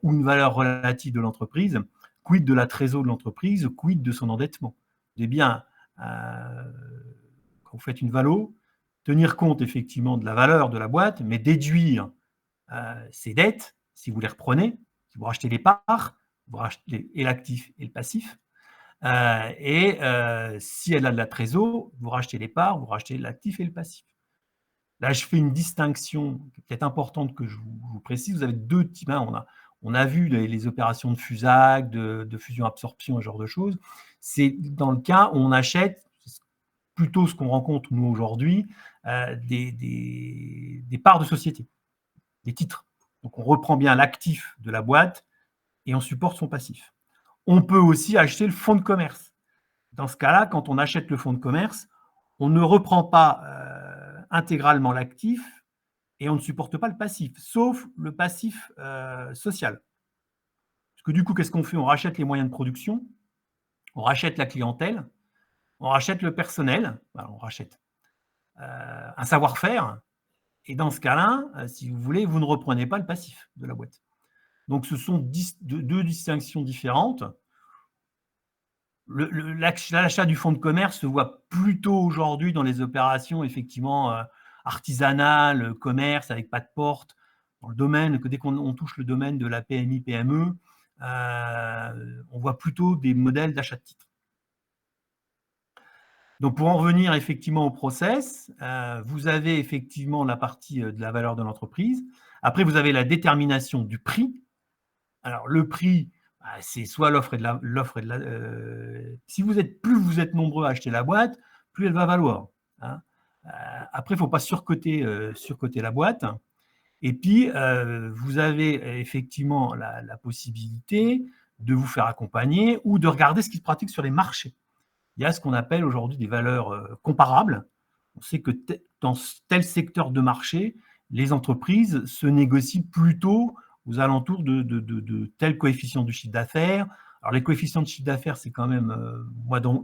ou une valeur relative de l'entreprise. Quid de la trésor de l'entreprise, quid de son endettement? Eh bien, quand vous faites une valo, tenir compte effectivement de la valeur de la boîte, mais déduire ses dettes, si vous les reprenez, si vous rachetez les parts, vous rachetez et l'actif et le passif. Si elle a de la trésor, vous rachetez les parts, vous rachetez l'actif et le passif. Là, je fais une distinction peut-être importante que je vous précise. Vous avez 2 types. On a vu les opérations de FUSAC, de fusion-absorption, ce genre de choses. C'est dans le cas où on achète plutôt ce qu'on rencontre, nous, aujourd'hui, des parts de société, des titres. Donc, on reprend bien l'actif de la boîte et on supporte son passif. On peut aussi acheter le fonds de commerce. Dans ce cas-là, quand on achète le fonds de commerce, on ne reprend pas intégralement l'actif et on ne supporte pas le passif, sauf le passif social. Parce que du coup, qu'est-ce qu'on fait? On rachète les moyens de production, on rachète la clientèle, on rachète le personnel, on rachète un savoir-faire, et dans ce cas-là, si vous voulez, vous ne reprenez pas le passif de la boîte. Donc, ce sont 2 distinctions différentes. L'achat du fonds de commerce se voit plutôt aujourd'hui dans les opérations effectivement artisanales, commerce avec pas de porte, dans le domaine, que dès qu'on touche le domaine de la PMI, PME, on voit plutôt des modèles d'achat de titres. Donc, pour en revenir effectivement au process, vous avez effectivement la partie de la valeur de l'entreprise. Après, vous avez la détermination du prix. Alors, le prix, c'est soit l'offre et de la. Si plus vous êtes nombreux à acheter la boîte, plus elle va valoir. Hein. Après, il ne faut pas surcoter la boîte. Et puis, vous avez effectivement la possibilité de vous faire accompagner ou de regarder ce qui se pratique sur les marchés. Il y a ce qu'on appelle aujourd'hui des valeurs comparables. On sait que dans tel secteur de marché, les entreprises se négocient plutôt aux alentours de tel coefficient du chiffre d'affaires. Alors, les coefficients de chiffre d'affaires, c'est quand même,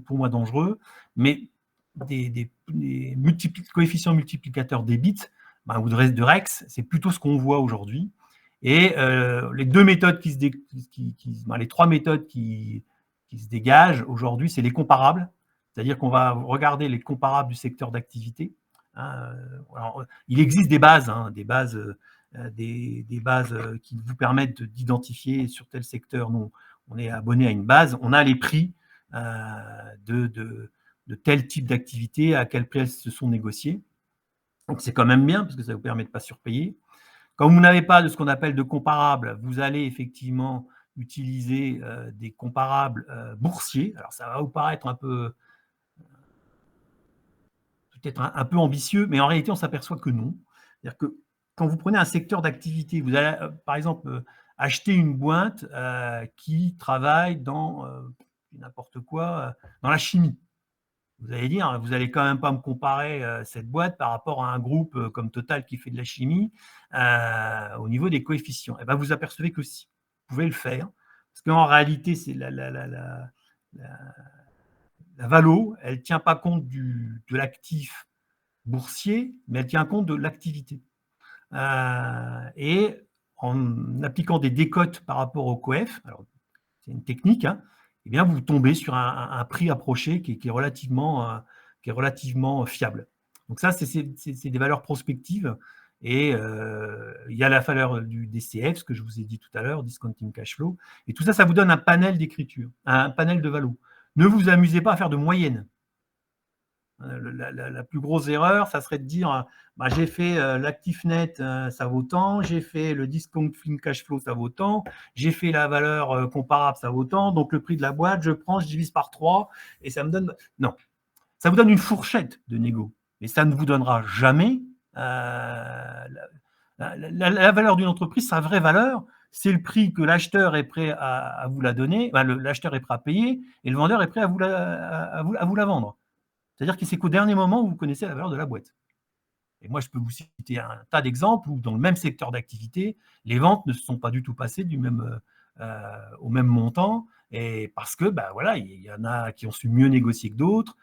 pour moi, dangereux, mais des coefficients multiplicateurs d'EBIT ou de REX, c'est plutôt ce qu'on voit aujourd'hui. Et les 2 méthodes les 3 méthodes qui se dégagent aujourd'hui, c'est les comparables, c'est-à-dire qu'on va regarder les comparables du secteur d'activité. Alors, il existe des bases, des bases qui vous permettent d'identifier sur tel secteur. Nous, on est abonné à une base, on a les prix de tel type d'activité, à quel prix elles se sont négociées. Donc, c'est quand même bien parce que ça vous permet de ne pas surpayer. Quand vous n'avez pas de ce qu'on appelle de comparables, vous allez effectivement utiliser des comparables boursiers. Alors, ça va vous paraître peut-être un peu ambitieux, mais en réalité, on s'aperçoit que non. C'est-à-dire que quand vous prenez un secteur d'activité, vous allez, par exemple, acheter une boîte qui travaille dans n'importe quoi, dans la chimie. Vous allez dire, vous n'allez quand même pas me comparer cette boîte par rapport à un groupe comme Total qui fait de la chimie au niveau des coefficients. Et ben, vous apercevez que si, vous pouvez le faire, parce qu'en réalité, c'est la valo, elle ne tient pas compte de l'actif boursier, mais elle tient compte de l'activité. Et en appliquant des décotes par rapport au coef, alors c'est une technique, hein, eh bien vous tombez sur un prix approché qui est relativement fiable. Donc ça, c'est des valeurs prospectives. Et il y a la valeur du DCF, ce que je vous ai dit tout à l'heure, discounting cash flow. Et tout ça, ça vous donne un panel d'écriture, un panel de valo. Ne vous amusez pas à faire de moyenne. La plus grosse erreur, ça serait de dire bah, j'ai fait l'actif net, ça vaut tant, j'ai fait le discounting cash flow, ça vaut tant, j'ai fait la valeur comparable, ça vaut tant, donc le prix de la boîte, je prends, je divise par 3 et ça me donne. Non, ça vous donne une fourchette de négo, mais ça ne vous donnera jamais la valeur d'une entreprise, sa vraie valeur. C'est le prix que l'acheteur est prêt à vous la donner, enfin, l'acheteur est prêt à payer et le vendeur est prêt à vous la vendre. C'est-à-dire que c'est qu'au dernier moment où vous connaissez la valeur de la boîte. Et moi, je peux vous citer un tas d'exemples où, dans le même secteur d'activité, les ventes ne se sont pas du tout passées au même montant. Et parce que, bah, voilà, il y en a qui ont su mieux négocier que d'autres,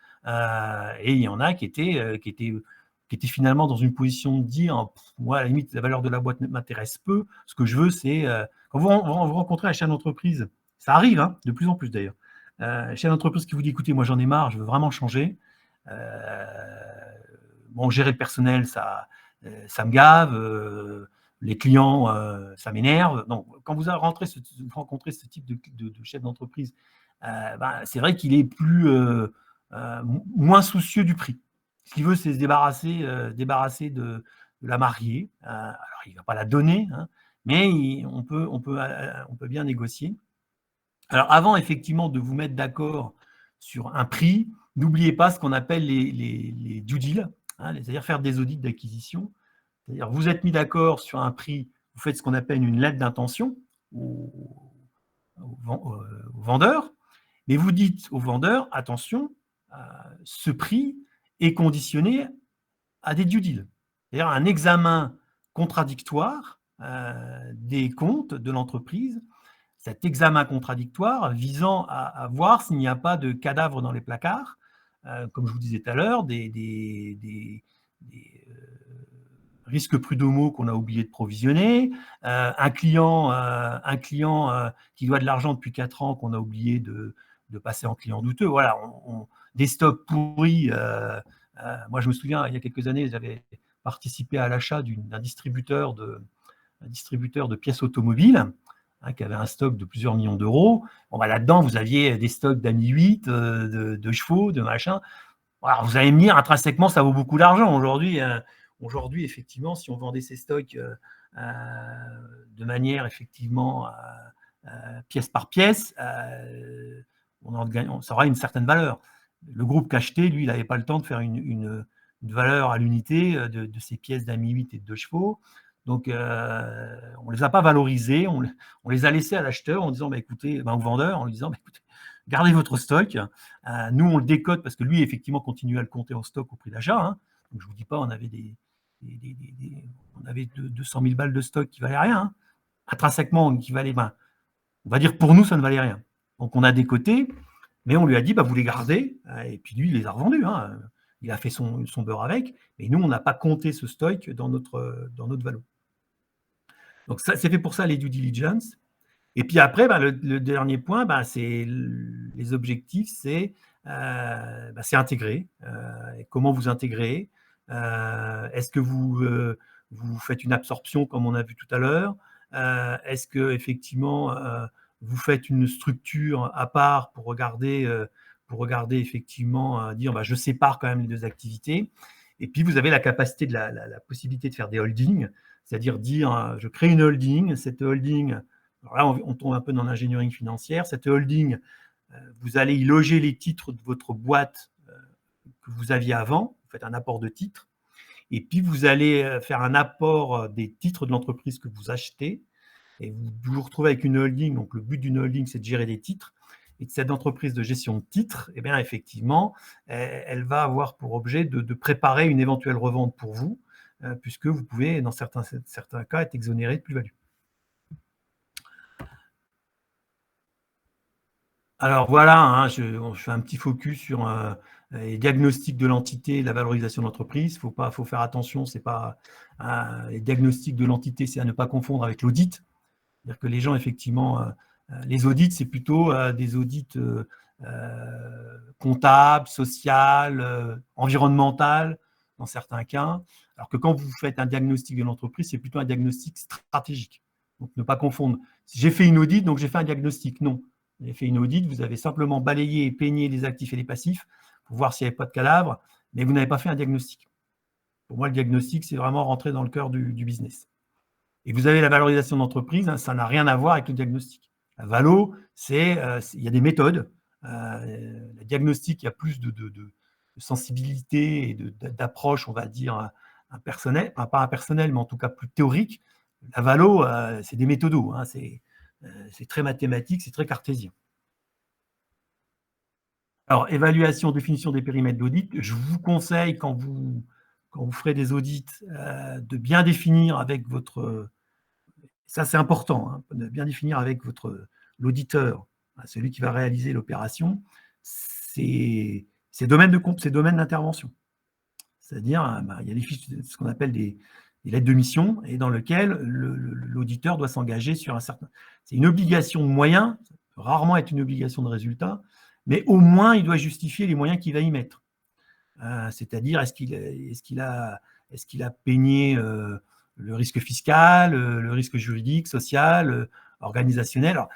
et il y en a qui étaient finalement dans une position de dire moi, à la limite, la valeur de la boîte m'intéresse peu. Ce que je veux, c'est quand vous rencontrez un chef d'entreprise, ça arrive, hein, de plus en plus d'ailleurs, chef d'entreprise qui vous dit écoutez, moi j'en ai marre, je veux vraiment changer. Bon, gérer le personnel, ça me gave. Les clients, ça m'énerve. Donc, quand vous rencontrez ce type de chef d'entreprise, ben, c'est vrai qu'il est moins soucieux du prix. Ce qu'il veut, c'est se débarrasser de la mariée. Alors, il ne va pas la donner, hein, mais on peut bien négocier. Alors, avant effectivement de vous mettre d'accord sur un prix, n'oubliez pas ce qu'on appelle les due deals, hein, c'est-à-dire faire des audits d'acquisition. C'est-à-dire, vous êtes mis d'accord sur un prix, vous faites ce qu'on appelle une lettre d'intention au vendeur, mais vous dites au vendeur, attention, ce prix est conditionné à des due deals, c'est-à-dire un examen contradictoire des comptes de l'entreprise, cet examen contradictoire visant à voir s'il n'y a pas de cadavres dans les placards, comme je vous disais tout à l'heure, des risques prud'homaux qu'on a oublié de provisionner, un client qui doit de l'argent depuis 4 ans qu'on a oublié de passer en client douteux. Voilà, des stocks pourris. Moi, je me souviens, il y a quelques années, j'avais participé à l'achat d'un distributeur de pièces automobiles, qui avait un stock de plusieurs millions d'euros. Bon, bah, là-dedans, vous aviez des stocks d'AMI 8, de chevaux, de machin. Alors, vous allez me dire, intrinsèquement, ça vaut beaucoup d'argent. Aujourd'hui, effectivement, si on vendait ces stocks de manière, effectivement, pièce par pièce, ça aura une certaine valeur. Le groupe Cacheté, lui, il n'avait pas le temps de faire une valeur à l'unité de ces pièces d'AMI 8 et de 2 chevaux. Donc, on ne les a pas valorisés, on les a laissés à l'acheteur en disant, écoutez, au vendeur, en lui disant, écoutez, gardez votre stock. Nous, on le décote parce que lui, effectivement, continue à le compter en stock au prix d'achat. Hein. Donc, je ne vous dis pas, on avait on avait 200 000 balles de stock qui ne valaient rien. Hein. Intrinsèquement, qui valaient, on va dire pour nous, ça ne valait rien. Donc, on a décoté, mais on lui a dit, vous les gardez. Et puis, lui, il les a revendus. Hein. Il a fait son beurre avec. Mais nous, on n'a pas compté ce stock dans notre valo. Donc, ça, c'est fait pour ça, les due diligence. Et puis après, le dernier point, c'est les objectifs, c'est intégrer. Comment vous intégrez? Est-ce que vous faites une absorption comme on a vu tout à l'heure? Est-ce que effectivement vous faites une structure à part pour regarder effectivement dire je sépare quand même les deux activités? Et puis, vous avez la capacité, la possibilité de faire des holdings, c'est-à-dire dire, je crée une holding, cette holding, alors là, on tombe un peu dans l'ingénierie financière, cette holding, vous allez y loger les titres de votre boîte que vous aviez avant, vous faites un apport de titres, et puis vous allez faire un apport des titres de l'entreprise que vous achetez, et vous vous retrouvez avec une holding. Donc, le but d'une holding, c'est de gérer des titres. Et de cette entreprise de gestion de titres, eh bien, effectivement, elle va avoir pour objet de préparer une éventuelle revente pour vous, puisque vous pouvez, dans certains cas, être exonéré de plus-value. Alors voilà, hein, je fais un petit focus sur les diagnostics de l'entité et la valorisation de l'entreprise. Il faut faire attention, c'est pas les diagnostics de l'entité, c'est à ne pas confondre avec l'audit. C'est-à-dire que les gens, effectivement, les audits, c'est plutôt des audits comptables, sociaux, environnementaux, dans certains cas. Alors que quand vous faites un diagnostic de l'entreprise, c'est plutôt un diagnostic stratégique. Donc, ne pas confondre. Si j'ai fait une audit, donc j'ai fait un diagnostic. Non. Vous avez fait une audit, vous avez simplement balayé et peigné les actifs et les passifs pour voir s'il n'y avait pas de cadavre, mais vous n'avez pas fait un diagnostic. Pour moi, le diagnostic, c'est vraiment rentrer dans le cœur du business. Et vous avez la valorisation d'entreprise, hein, ça n'a rien à voir avec le diagnostic. La valo, il y a des méthodes. Le diagnostic, il y a plus de sensibilité et d'approche, on va dire, impersonnelle, enfin, pas impersonnelle, mais en tout cas plus théorique. La valo, c'est des méthodos, hein, c'est très mathématique, c'est très cartésien. Alors, évaluation, définition des périmètres d'audit. Je vous conseille, quand vous ferez des audits, de bien définir avec votre... Ça, c'est important, hein, de bien définir avec l'auditeur, celui qui va réaliser l'opération, ses domaines d'intervention. C'est-à-dire, il y a ce qu'on appelle des lettres de mission, et dans lequel l'auditeur doit s'engager sur un certain... C'est une obligation de moyens, ça peut rarement être une obligation de résultat, mais au moins, il doit justifier les moyens qu'il va y mettre. C'est-à-dire, est-ce qu'il a peigné le risque fiscal, le risque juridique, social, organisationnel. Alors,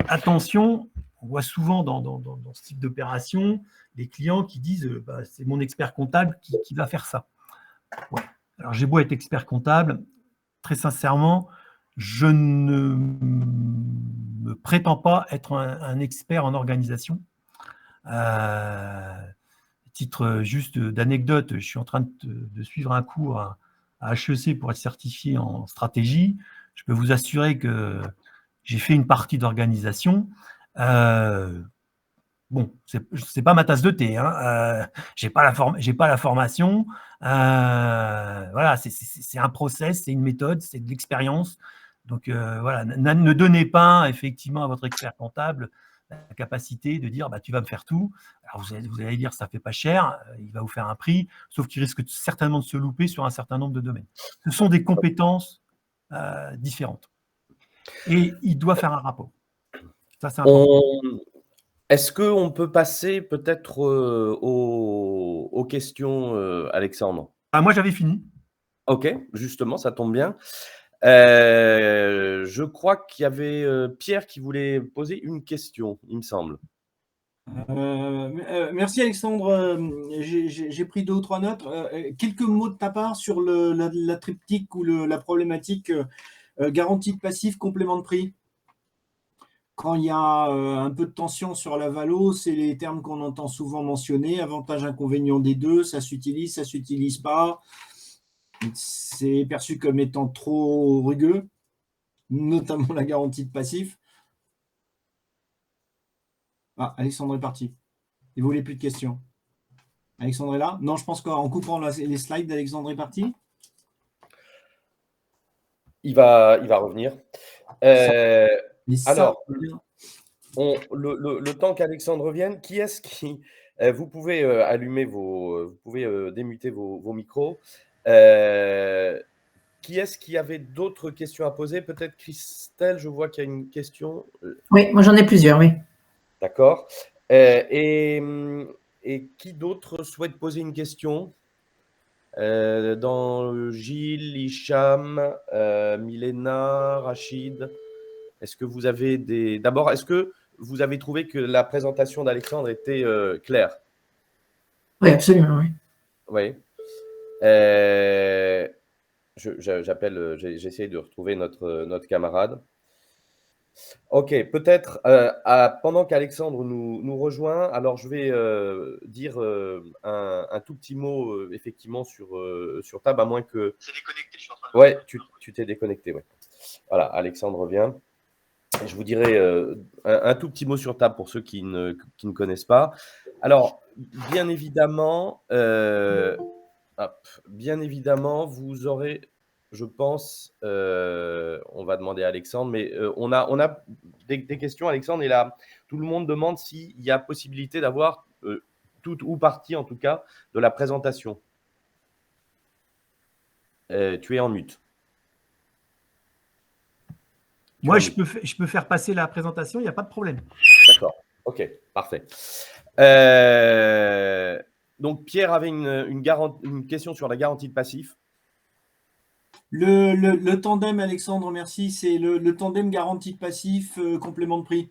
attention, on voit souvent dans ce type d'opération des clients qui disent c'est mon expert comptable qui va faire ça. Ouais. Alors, j'ai beau être expert comptable, très sincèrement, je ne me prétends pas être un expert en organisation. Titre juste d'anecdote, je suis en train de suivre un cours à HEC pour être certifié en stratégie. Je peux vous assurer que j'ai fait une partie d'organisation. Bon, c'est pas ma tasse de thé. Hein. J'ai pas la formation. Voilà, c'est un process, c'est une méthode, c'est de l'expérience. Donc voilà, ne donnez pas effectivement à votre expert comptable la capacité de dire tu vas me faire tout. Alors vous allez dire ça fait pas cher, il va vous faire un prix, sauf qu'il risque certainement de se louper sur un certain nombre de domaines. Ce sont des compétences différentes. Et il doit faire un rapport. Ça, c'est important. Est-ce qu'on peut passer peut-être aux questions, Alexandre? Moi, j'avais fini. Ok, justement, ça tombe bien. Je crois qu'il y avait Pierre qui voulait poser une question, il me semble. Merci Alexandre, j'ai pris 2 ou 3 notes. Quelques mots de ta part sur la triptyque ou la problématique garantie de passif, complément de prix. Quand il y a un peu de tension sur la valo, c'est les termes qu'on entend souvent mentionner, avantages, inconvénients des deux, ça s'utilise pas. C'est perçu comme étant trop rugueux, notamment la garantie de passif. Ah, Alexandre est parti. Il ne voulait plus de questions. Alexandre est là? Non, je pense qu'en coupant les slides, Alexandre est parti. Il va revenir. Alors, le temps qu'Alexandre revienne, qui est-ce qui... vous pouvez allumer vous pouvez démuter vos micros. Qui est-ce qui avait d'autres questions à poser? Peut-être Christelle, je vois qu'il y a une question. Oui, moi j'en ai plusieurs, oui. D'accord. Et qui d'autre souhaite poser une question? Dans Gilles, Hicham, Milena, Rachid, est-ce que vous avez des... D'abord, est-ce que vous avez trouvé que la présentation d'Alexandre était claire? Oui, absolument, oui. Oui. J'essaie de retrouver notre camarade. Ok, peut-être pendant qu'Alexandre nous rejoint, alors je vais dire un tout petit mot effectivement sur Tab, à moins que… C'est déconnecté, je suis en train de… Ouais, tu t'es déconnecté, ouais. Voilà, Alexandre revient. Je vous dirai un tout petit mot sur Tab pour ceux qui ne connaissent pas. Alors, bien évidemment, vous aurez, je pense, on va demander à Alexandre, mais on a des questions, Alexandre, et là, tout le monde demande s'il y a possibilité d'avoir toute ou partie, en tout cas, de la présentation. Tu es en mute. Moi, je peux faire passer la présentation, il n'y a pas de problème. D'accord, ok, parfait. Donc, Pierre avait une question sur la garantie de passif. Le tandem, Alexandre, merci, c'est le tandem garantie de passif, complément de prix,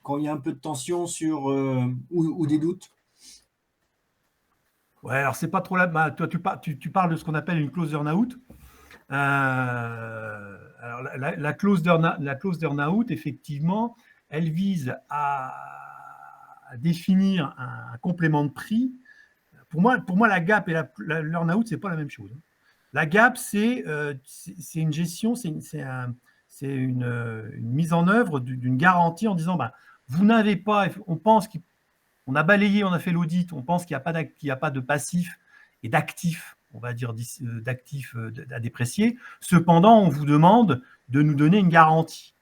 quand il y a un peu de tension sur ou des doutes. Ouais, alors c'est pas trop là. Bah, toi, tu parles de ce qu'on appelle une clause d'earn-out. Alors la clause d'earn-out, effectivement, elle vise à définir un complément de prix. Pour moi, la gap et l'earn-out, c'est pas la même chose. La gap, c'est une gestion, c'est une mise en œuvre d'une garantie en disant, vous n'avez pas, on pense qu'on a balayé, on a fait l'audit, on pense qu'il n'y a pas de passif et d'actifs, on va dire d'actifs à déprécier. Cependant, on vous demande de nous donner une garantie.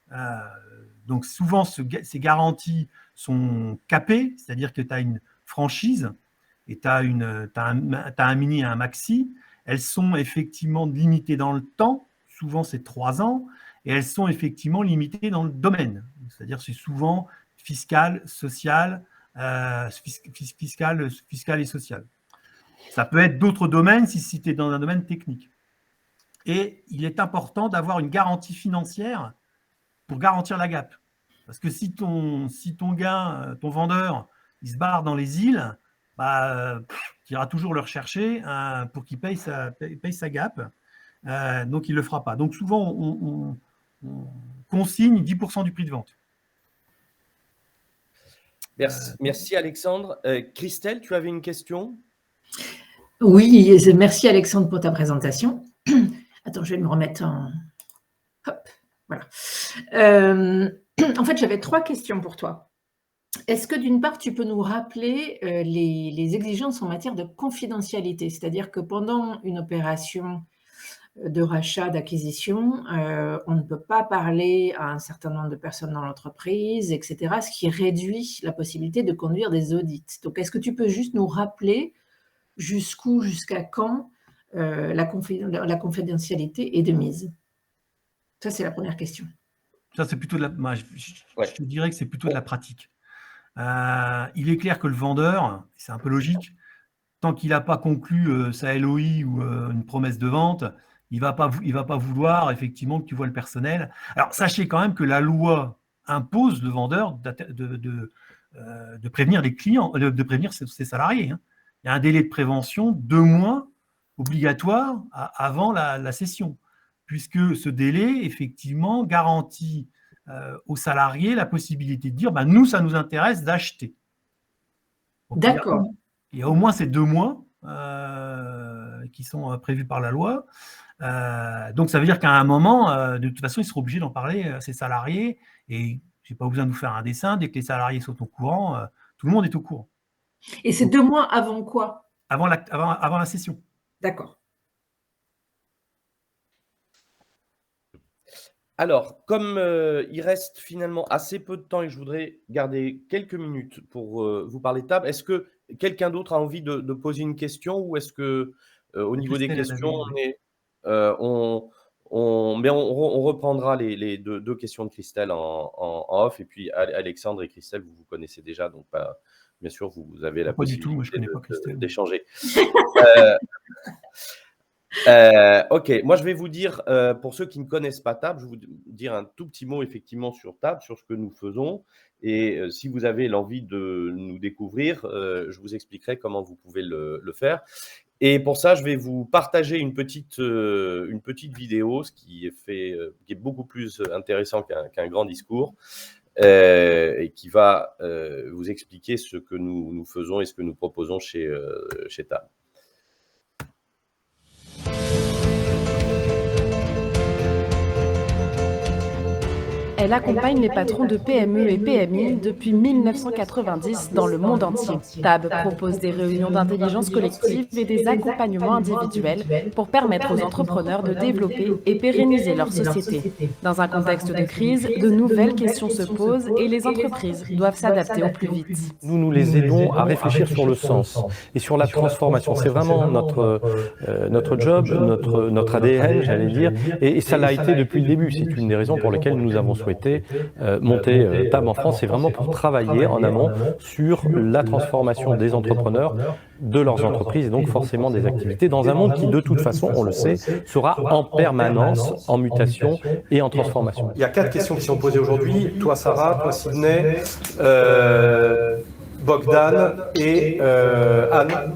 Donc souvent, ces garanties sont capées, c'est-à-dire que tu as une franchise et tu as un mini et un maxi. Elles sont effectivement limitées dans le temps, souvent c'est 3 ans, et elles sont effectivement limitées dans le domaine. C'est-à-dire c'est souvent fiscal, social, fiscal et social. Ça peut être d'autres domaines si tu es dans un domaine technique. Et il est important d'avoir une garantie financière pour garantir la gap. Parce que si ton gars, ton vendeur, il se barre dans les îles, tu iras toujours le rechercher pour qu'il paye sa gap. Donc, il ne le fera pas. Donc, souvent, on consigne 10% du prix de vente. Merci Alexandre. Christelle, tu avais une question ? Oui, merci Alexandre pour ta présentation. Attends, je vais me remettre en… Hop, voilà. En fait, j'avais 3 questions pour toi. Est-ce que d'une part, tu peux nous rappeler les exigences en matière de confidentialité? C'est-à-dire que pendant une opération de rachat, d'acquisition, on ne peut pas parler à un certain nombre de personnes dans l'entreprise, etc., ce qui réduit la possibilité de conduire des audits. Donc, est-ce que tu peux juste nous rappeler jusqu'où, jusqu'à quand la confidentialité est de mise? Ça, c'est la première question. Ça, c'est plutôt de la… je te dirais que c'est plutôt de la pratique. Il est clair que le vendeur, c'est un peu logique, tant qu'il n'a pas conclu sa LOI ou une promesse de vente, il va pas vouloir effectivement que tu vois le personnel. Alors, sachez quand même que la loi impose le vendeur de prévenir les clients, de prévenir ses salariés. Hein. Il y a un délai de prévention 2 mois obligatoire avant la cession, puisque ce délai, effectivement, garantit aux salariés la possibilité de dire nous, ça nous intéresse d'acheter. D'accord. Il y a au moins ces 2 mois qui sont prévus par la loi. Donc, ça veut dire qu'à un moment, de toute façon, ils seront obligés d'en parler à ses salariés. Et je n'ai pas besoin de vous faire un dessin. Dès que les salariés sont au courant, tout le monde est au courant. Et c'est 2 mois avant quoi? Avant la session. D'accord. Alors, comme il reste finalement assez peu de temps et je voudrais garder quelques minutes pour vous parler de Tab, est-ce que quelqu'un d'autre a envie de poser une question ou est-ce que au niveau des questions, on reprendra les deux questions de Christelle en off et puis Alexandre et Christelle, vous connaissez déjà, donc bien sûr, vous avez la possibilité moi, je connais pas Christelle, d'échanger. Ok, moi je vais vous dire, pour ceux qui ne connaissent pas Tab, je vais vous dire un tout petit mot effectivement sur Tab, sur ce que nous faisons. Et si vous avez l'envie de nous découvrir, je vous expliquerai comment vous pouvez le faire. Et pour ça, je vais vous partager une petite vidéo, ce qui est beaucoup plus intéressant qu'un grand discours, et qui va vous expliquer ce que nous faisons et ce que nous proposons chez TAB. Elle accompagne les patrons de PME et PMI depuis 1990 dans le monde entier. TAB propose des réunions d'intelligence collective et des accompagnements individuels pour permettre aux entrepreneurs de développer et pérenniser leur société. Dans un contexte de crise, de nouvelles questions se posent et les entreprises doivent s'adapter au plus vite. Nous les aidons à réfléchir sur le sens et sur la transformation. C'est vraiment notre job, notre ADN, j'allais dire, et ça l'a été depuis le début. C'est une des raisons pour lesquelles nous avons souhaité monter TAB en France. C'est vraiment pour travailler en amont sur la transformation des entrepreneurs, de leurs entreprises et donc forcément des activités dans un monde qui, de toute façon, on le sait, sera en permanence en mutation et en transformation. Il y a 4 questions qui sont posées aujourd'hui. Toi, Sarah, toi, Sydney, Bogdan et Anne.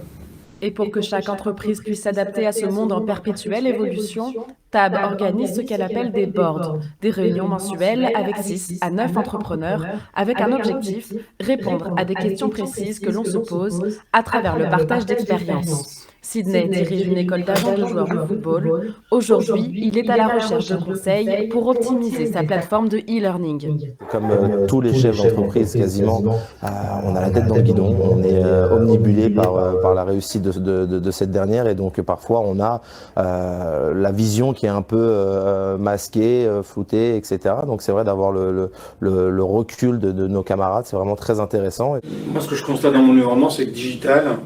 Et pour que chaque entreprise puisse s'adapter à ce monde en perpétuelle évolution, TAB organise ce qu'elle appelle des boards, des réunions mensuelles avec 6 à 9 entrepreneurs, avec un objectif, répondre à des questions précises que l'on se pose à travers le partage d'expériences. Sydney dirige une école d'agents de joueurs de football. Aujourd'hui, il est à la recherche de conseils pour optimiser sa plateforme de e-learning. Comme tous les chefs d'entreprise quasiment, on a la tête dans le guidon, on est omnibulé par la réussite de cette dernière et donc parfois on a la vision qui est un peu masquée, floutée, etc. Donc c'est vrai d'avoir le recul de nos camarades, c'est vraiment très intéressant. Moi ce que je constate dans mon environnement, c'est que digital,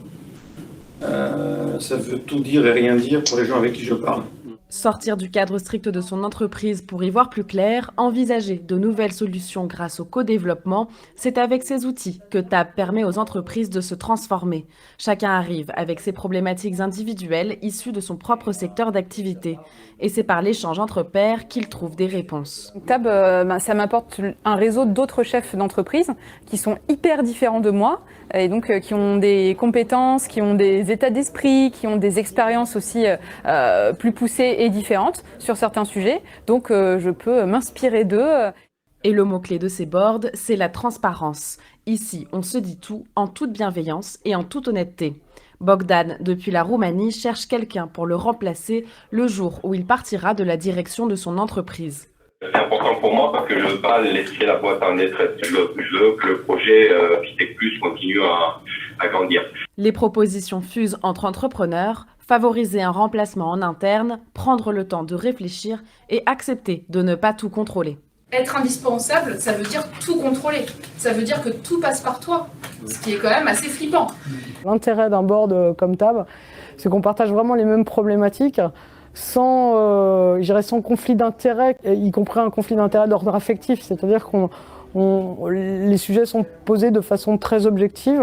ça veut tout dire et rien dire pour les gens avec qui je parle. Sortir du cadre strict de son entreprise pour y voir plus clair, envisager de nouvelles solutions grâce au co-développement, c'est avec ces outils que TAB permet aux entreprises de se transformer. Chacun arrive avec ses problématiques individuelles issues de son propre secteur d'activité. Et c'est par l'échange entre pairs qu'il trouve des réponses. TAB, ça m'apporte un réseau d'autres chefs d'entreprise qui sont hyper différents de moi et donc qui ont des compétences, qui ont des états d'esprit, qui ont des expériences aussi plus poussées et différentes sur certains sujets. Donc je peux m'inspirer d'eux. Et le mot-clé de ces boards, c'est la transparence. Ici, on se dit tout en toute bienveillance et en toute honnêteté. Bogdan, depuis la Roumanie, cherche quelqu'un pour le remplacer le jour où il partira de la direction de son entreprise. C'est important pour moi parce que je ne veux pas laisser la boîte en détresse. Je veux que le projet Fitech Plus continue à grandir. Les propositions fusent entre entrepreneurs, favoriser un remplacement en interne, prendre le temps de réfléchir et accepter de ne pas tout contrôler. Être indispensable, ça veut dire tout contrôler. Ça veut dire que tout passe par toi, ce qui est quand même assez flippant. L'intérêt d'un board comme TAB, c'est qu'on partage vraiment les mêmes problématiques sans conflit d'intérêt, y compris un conflit d'intérêt d'ordre affectif. C'est-à-dire que les sujets sont posés de façon très objective.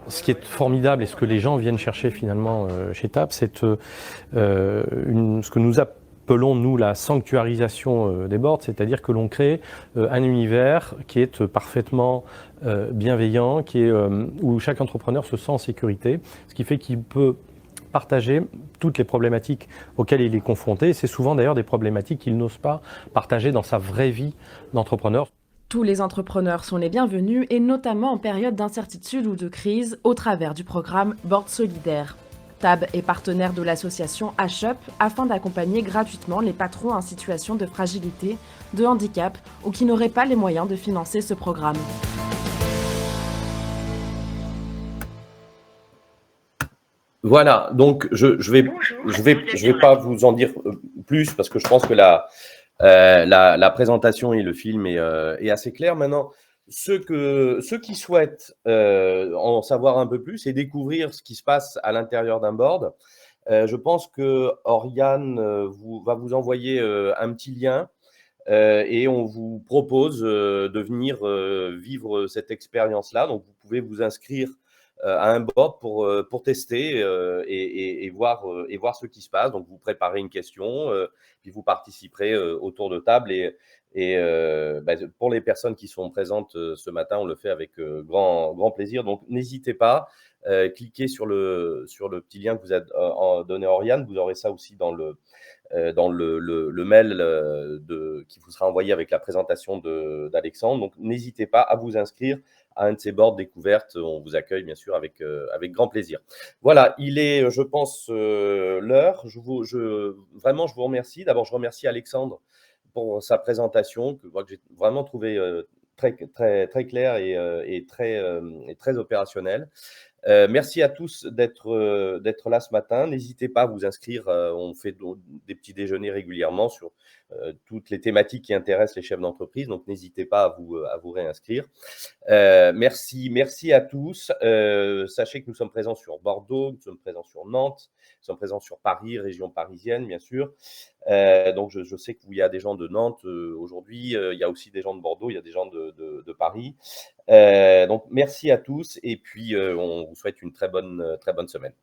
Ce qui est formidable et ce que les gens viennent chercher finalement chez TAB, c'est ce que nous appelons, nous, la sanctuarisation des boards, c'est-à-dire que l'on crée un univers qui est parfaitement bienveillant, où chaque entrepreneur se sent en sécurité, ce qui fait qu'il peut partager toutes les problématiques auxquelles il est confronté. C'est souvent d'ailleurs des problématiques qu'il n'ose pas partager dans sa vraie vie d'entrepreneur. Tous les entrepreneurs sont les bienvenus et notamment en période d'incertitude ou de crise au travers du programme Board Solidaire. TAB est partenaire de l'association HUP afin d'accompagner gratuitement les patrons en situation de fragilité, de handicap ou qui n'auraient pas les moyens de financer ce programme. Voilà, donc je vais pas vous en dire plus parce que je pense que la présentation et le film est assez clair. Maintenant, ceux qui souhaitent en savoir un peu plus et découvrir ce qui se passe à l'intérieur d'un board, je pense que Oriane va vous envoyer un petit lien et on vous propose de venir vivre cette expérience-là. Donc, vous pouvez vous inscrire à un board pour tester et voir ce qui se passe. Donc, vous préparez une question, puis vous participerez autour de table. Et pour les personnes qui sont présentes ce matin, on le fait avec grand plaisir. Donc, n'hésitez pas. Cliquez sur le petit lien que vous a donné Oriane. Vous aurez ça aussi dans le mail qui vous sera envoyé avec la présentation d'Alexandre. Donc, n'hésitez pas à vous inscrire à un de ces boards découvertes. On vous accueille, bien sûr, avec grand plaisir. Voilà, il est, je pense, l'heure. Vraiment, je vous remercie. D'abord, je remercie Alexandre pour sa présentation, que j'ai vraiment trouvé très claire et très opérationnelle. Merci à tous d'être là ce matin. N'hésitez pas à vous inscrire. On fait des petits déjeuners régulièrement sur toutes les thématiques qui intéressent les chefs d'entreprise. Donc, n'hésitez pas à vous réinscrire. Merci à tous. Sachez que nous sommes présents sur Bordeaux, nous sommes présents sur Nantes, nous sommes présents sur Paris, région parisienne, bien sûr. Donc, je sais qu'il y a des gens de Nantes aujourd'hui. Il y a aussi des gens de Bordeaux, il y a des gens de Paris. Donc, merci à tous et puis on vous souhaite une très bonne semaine.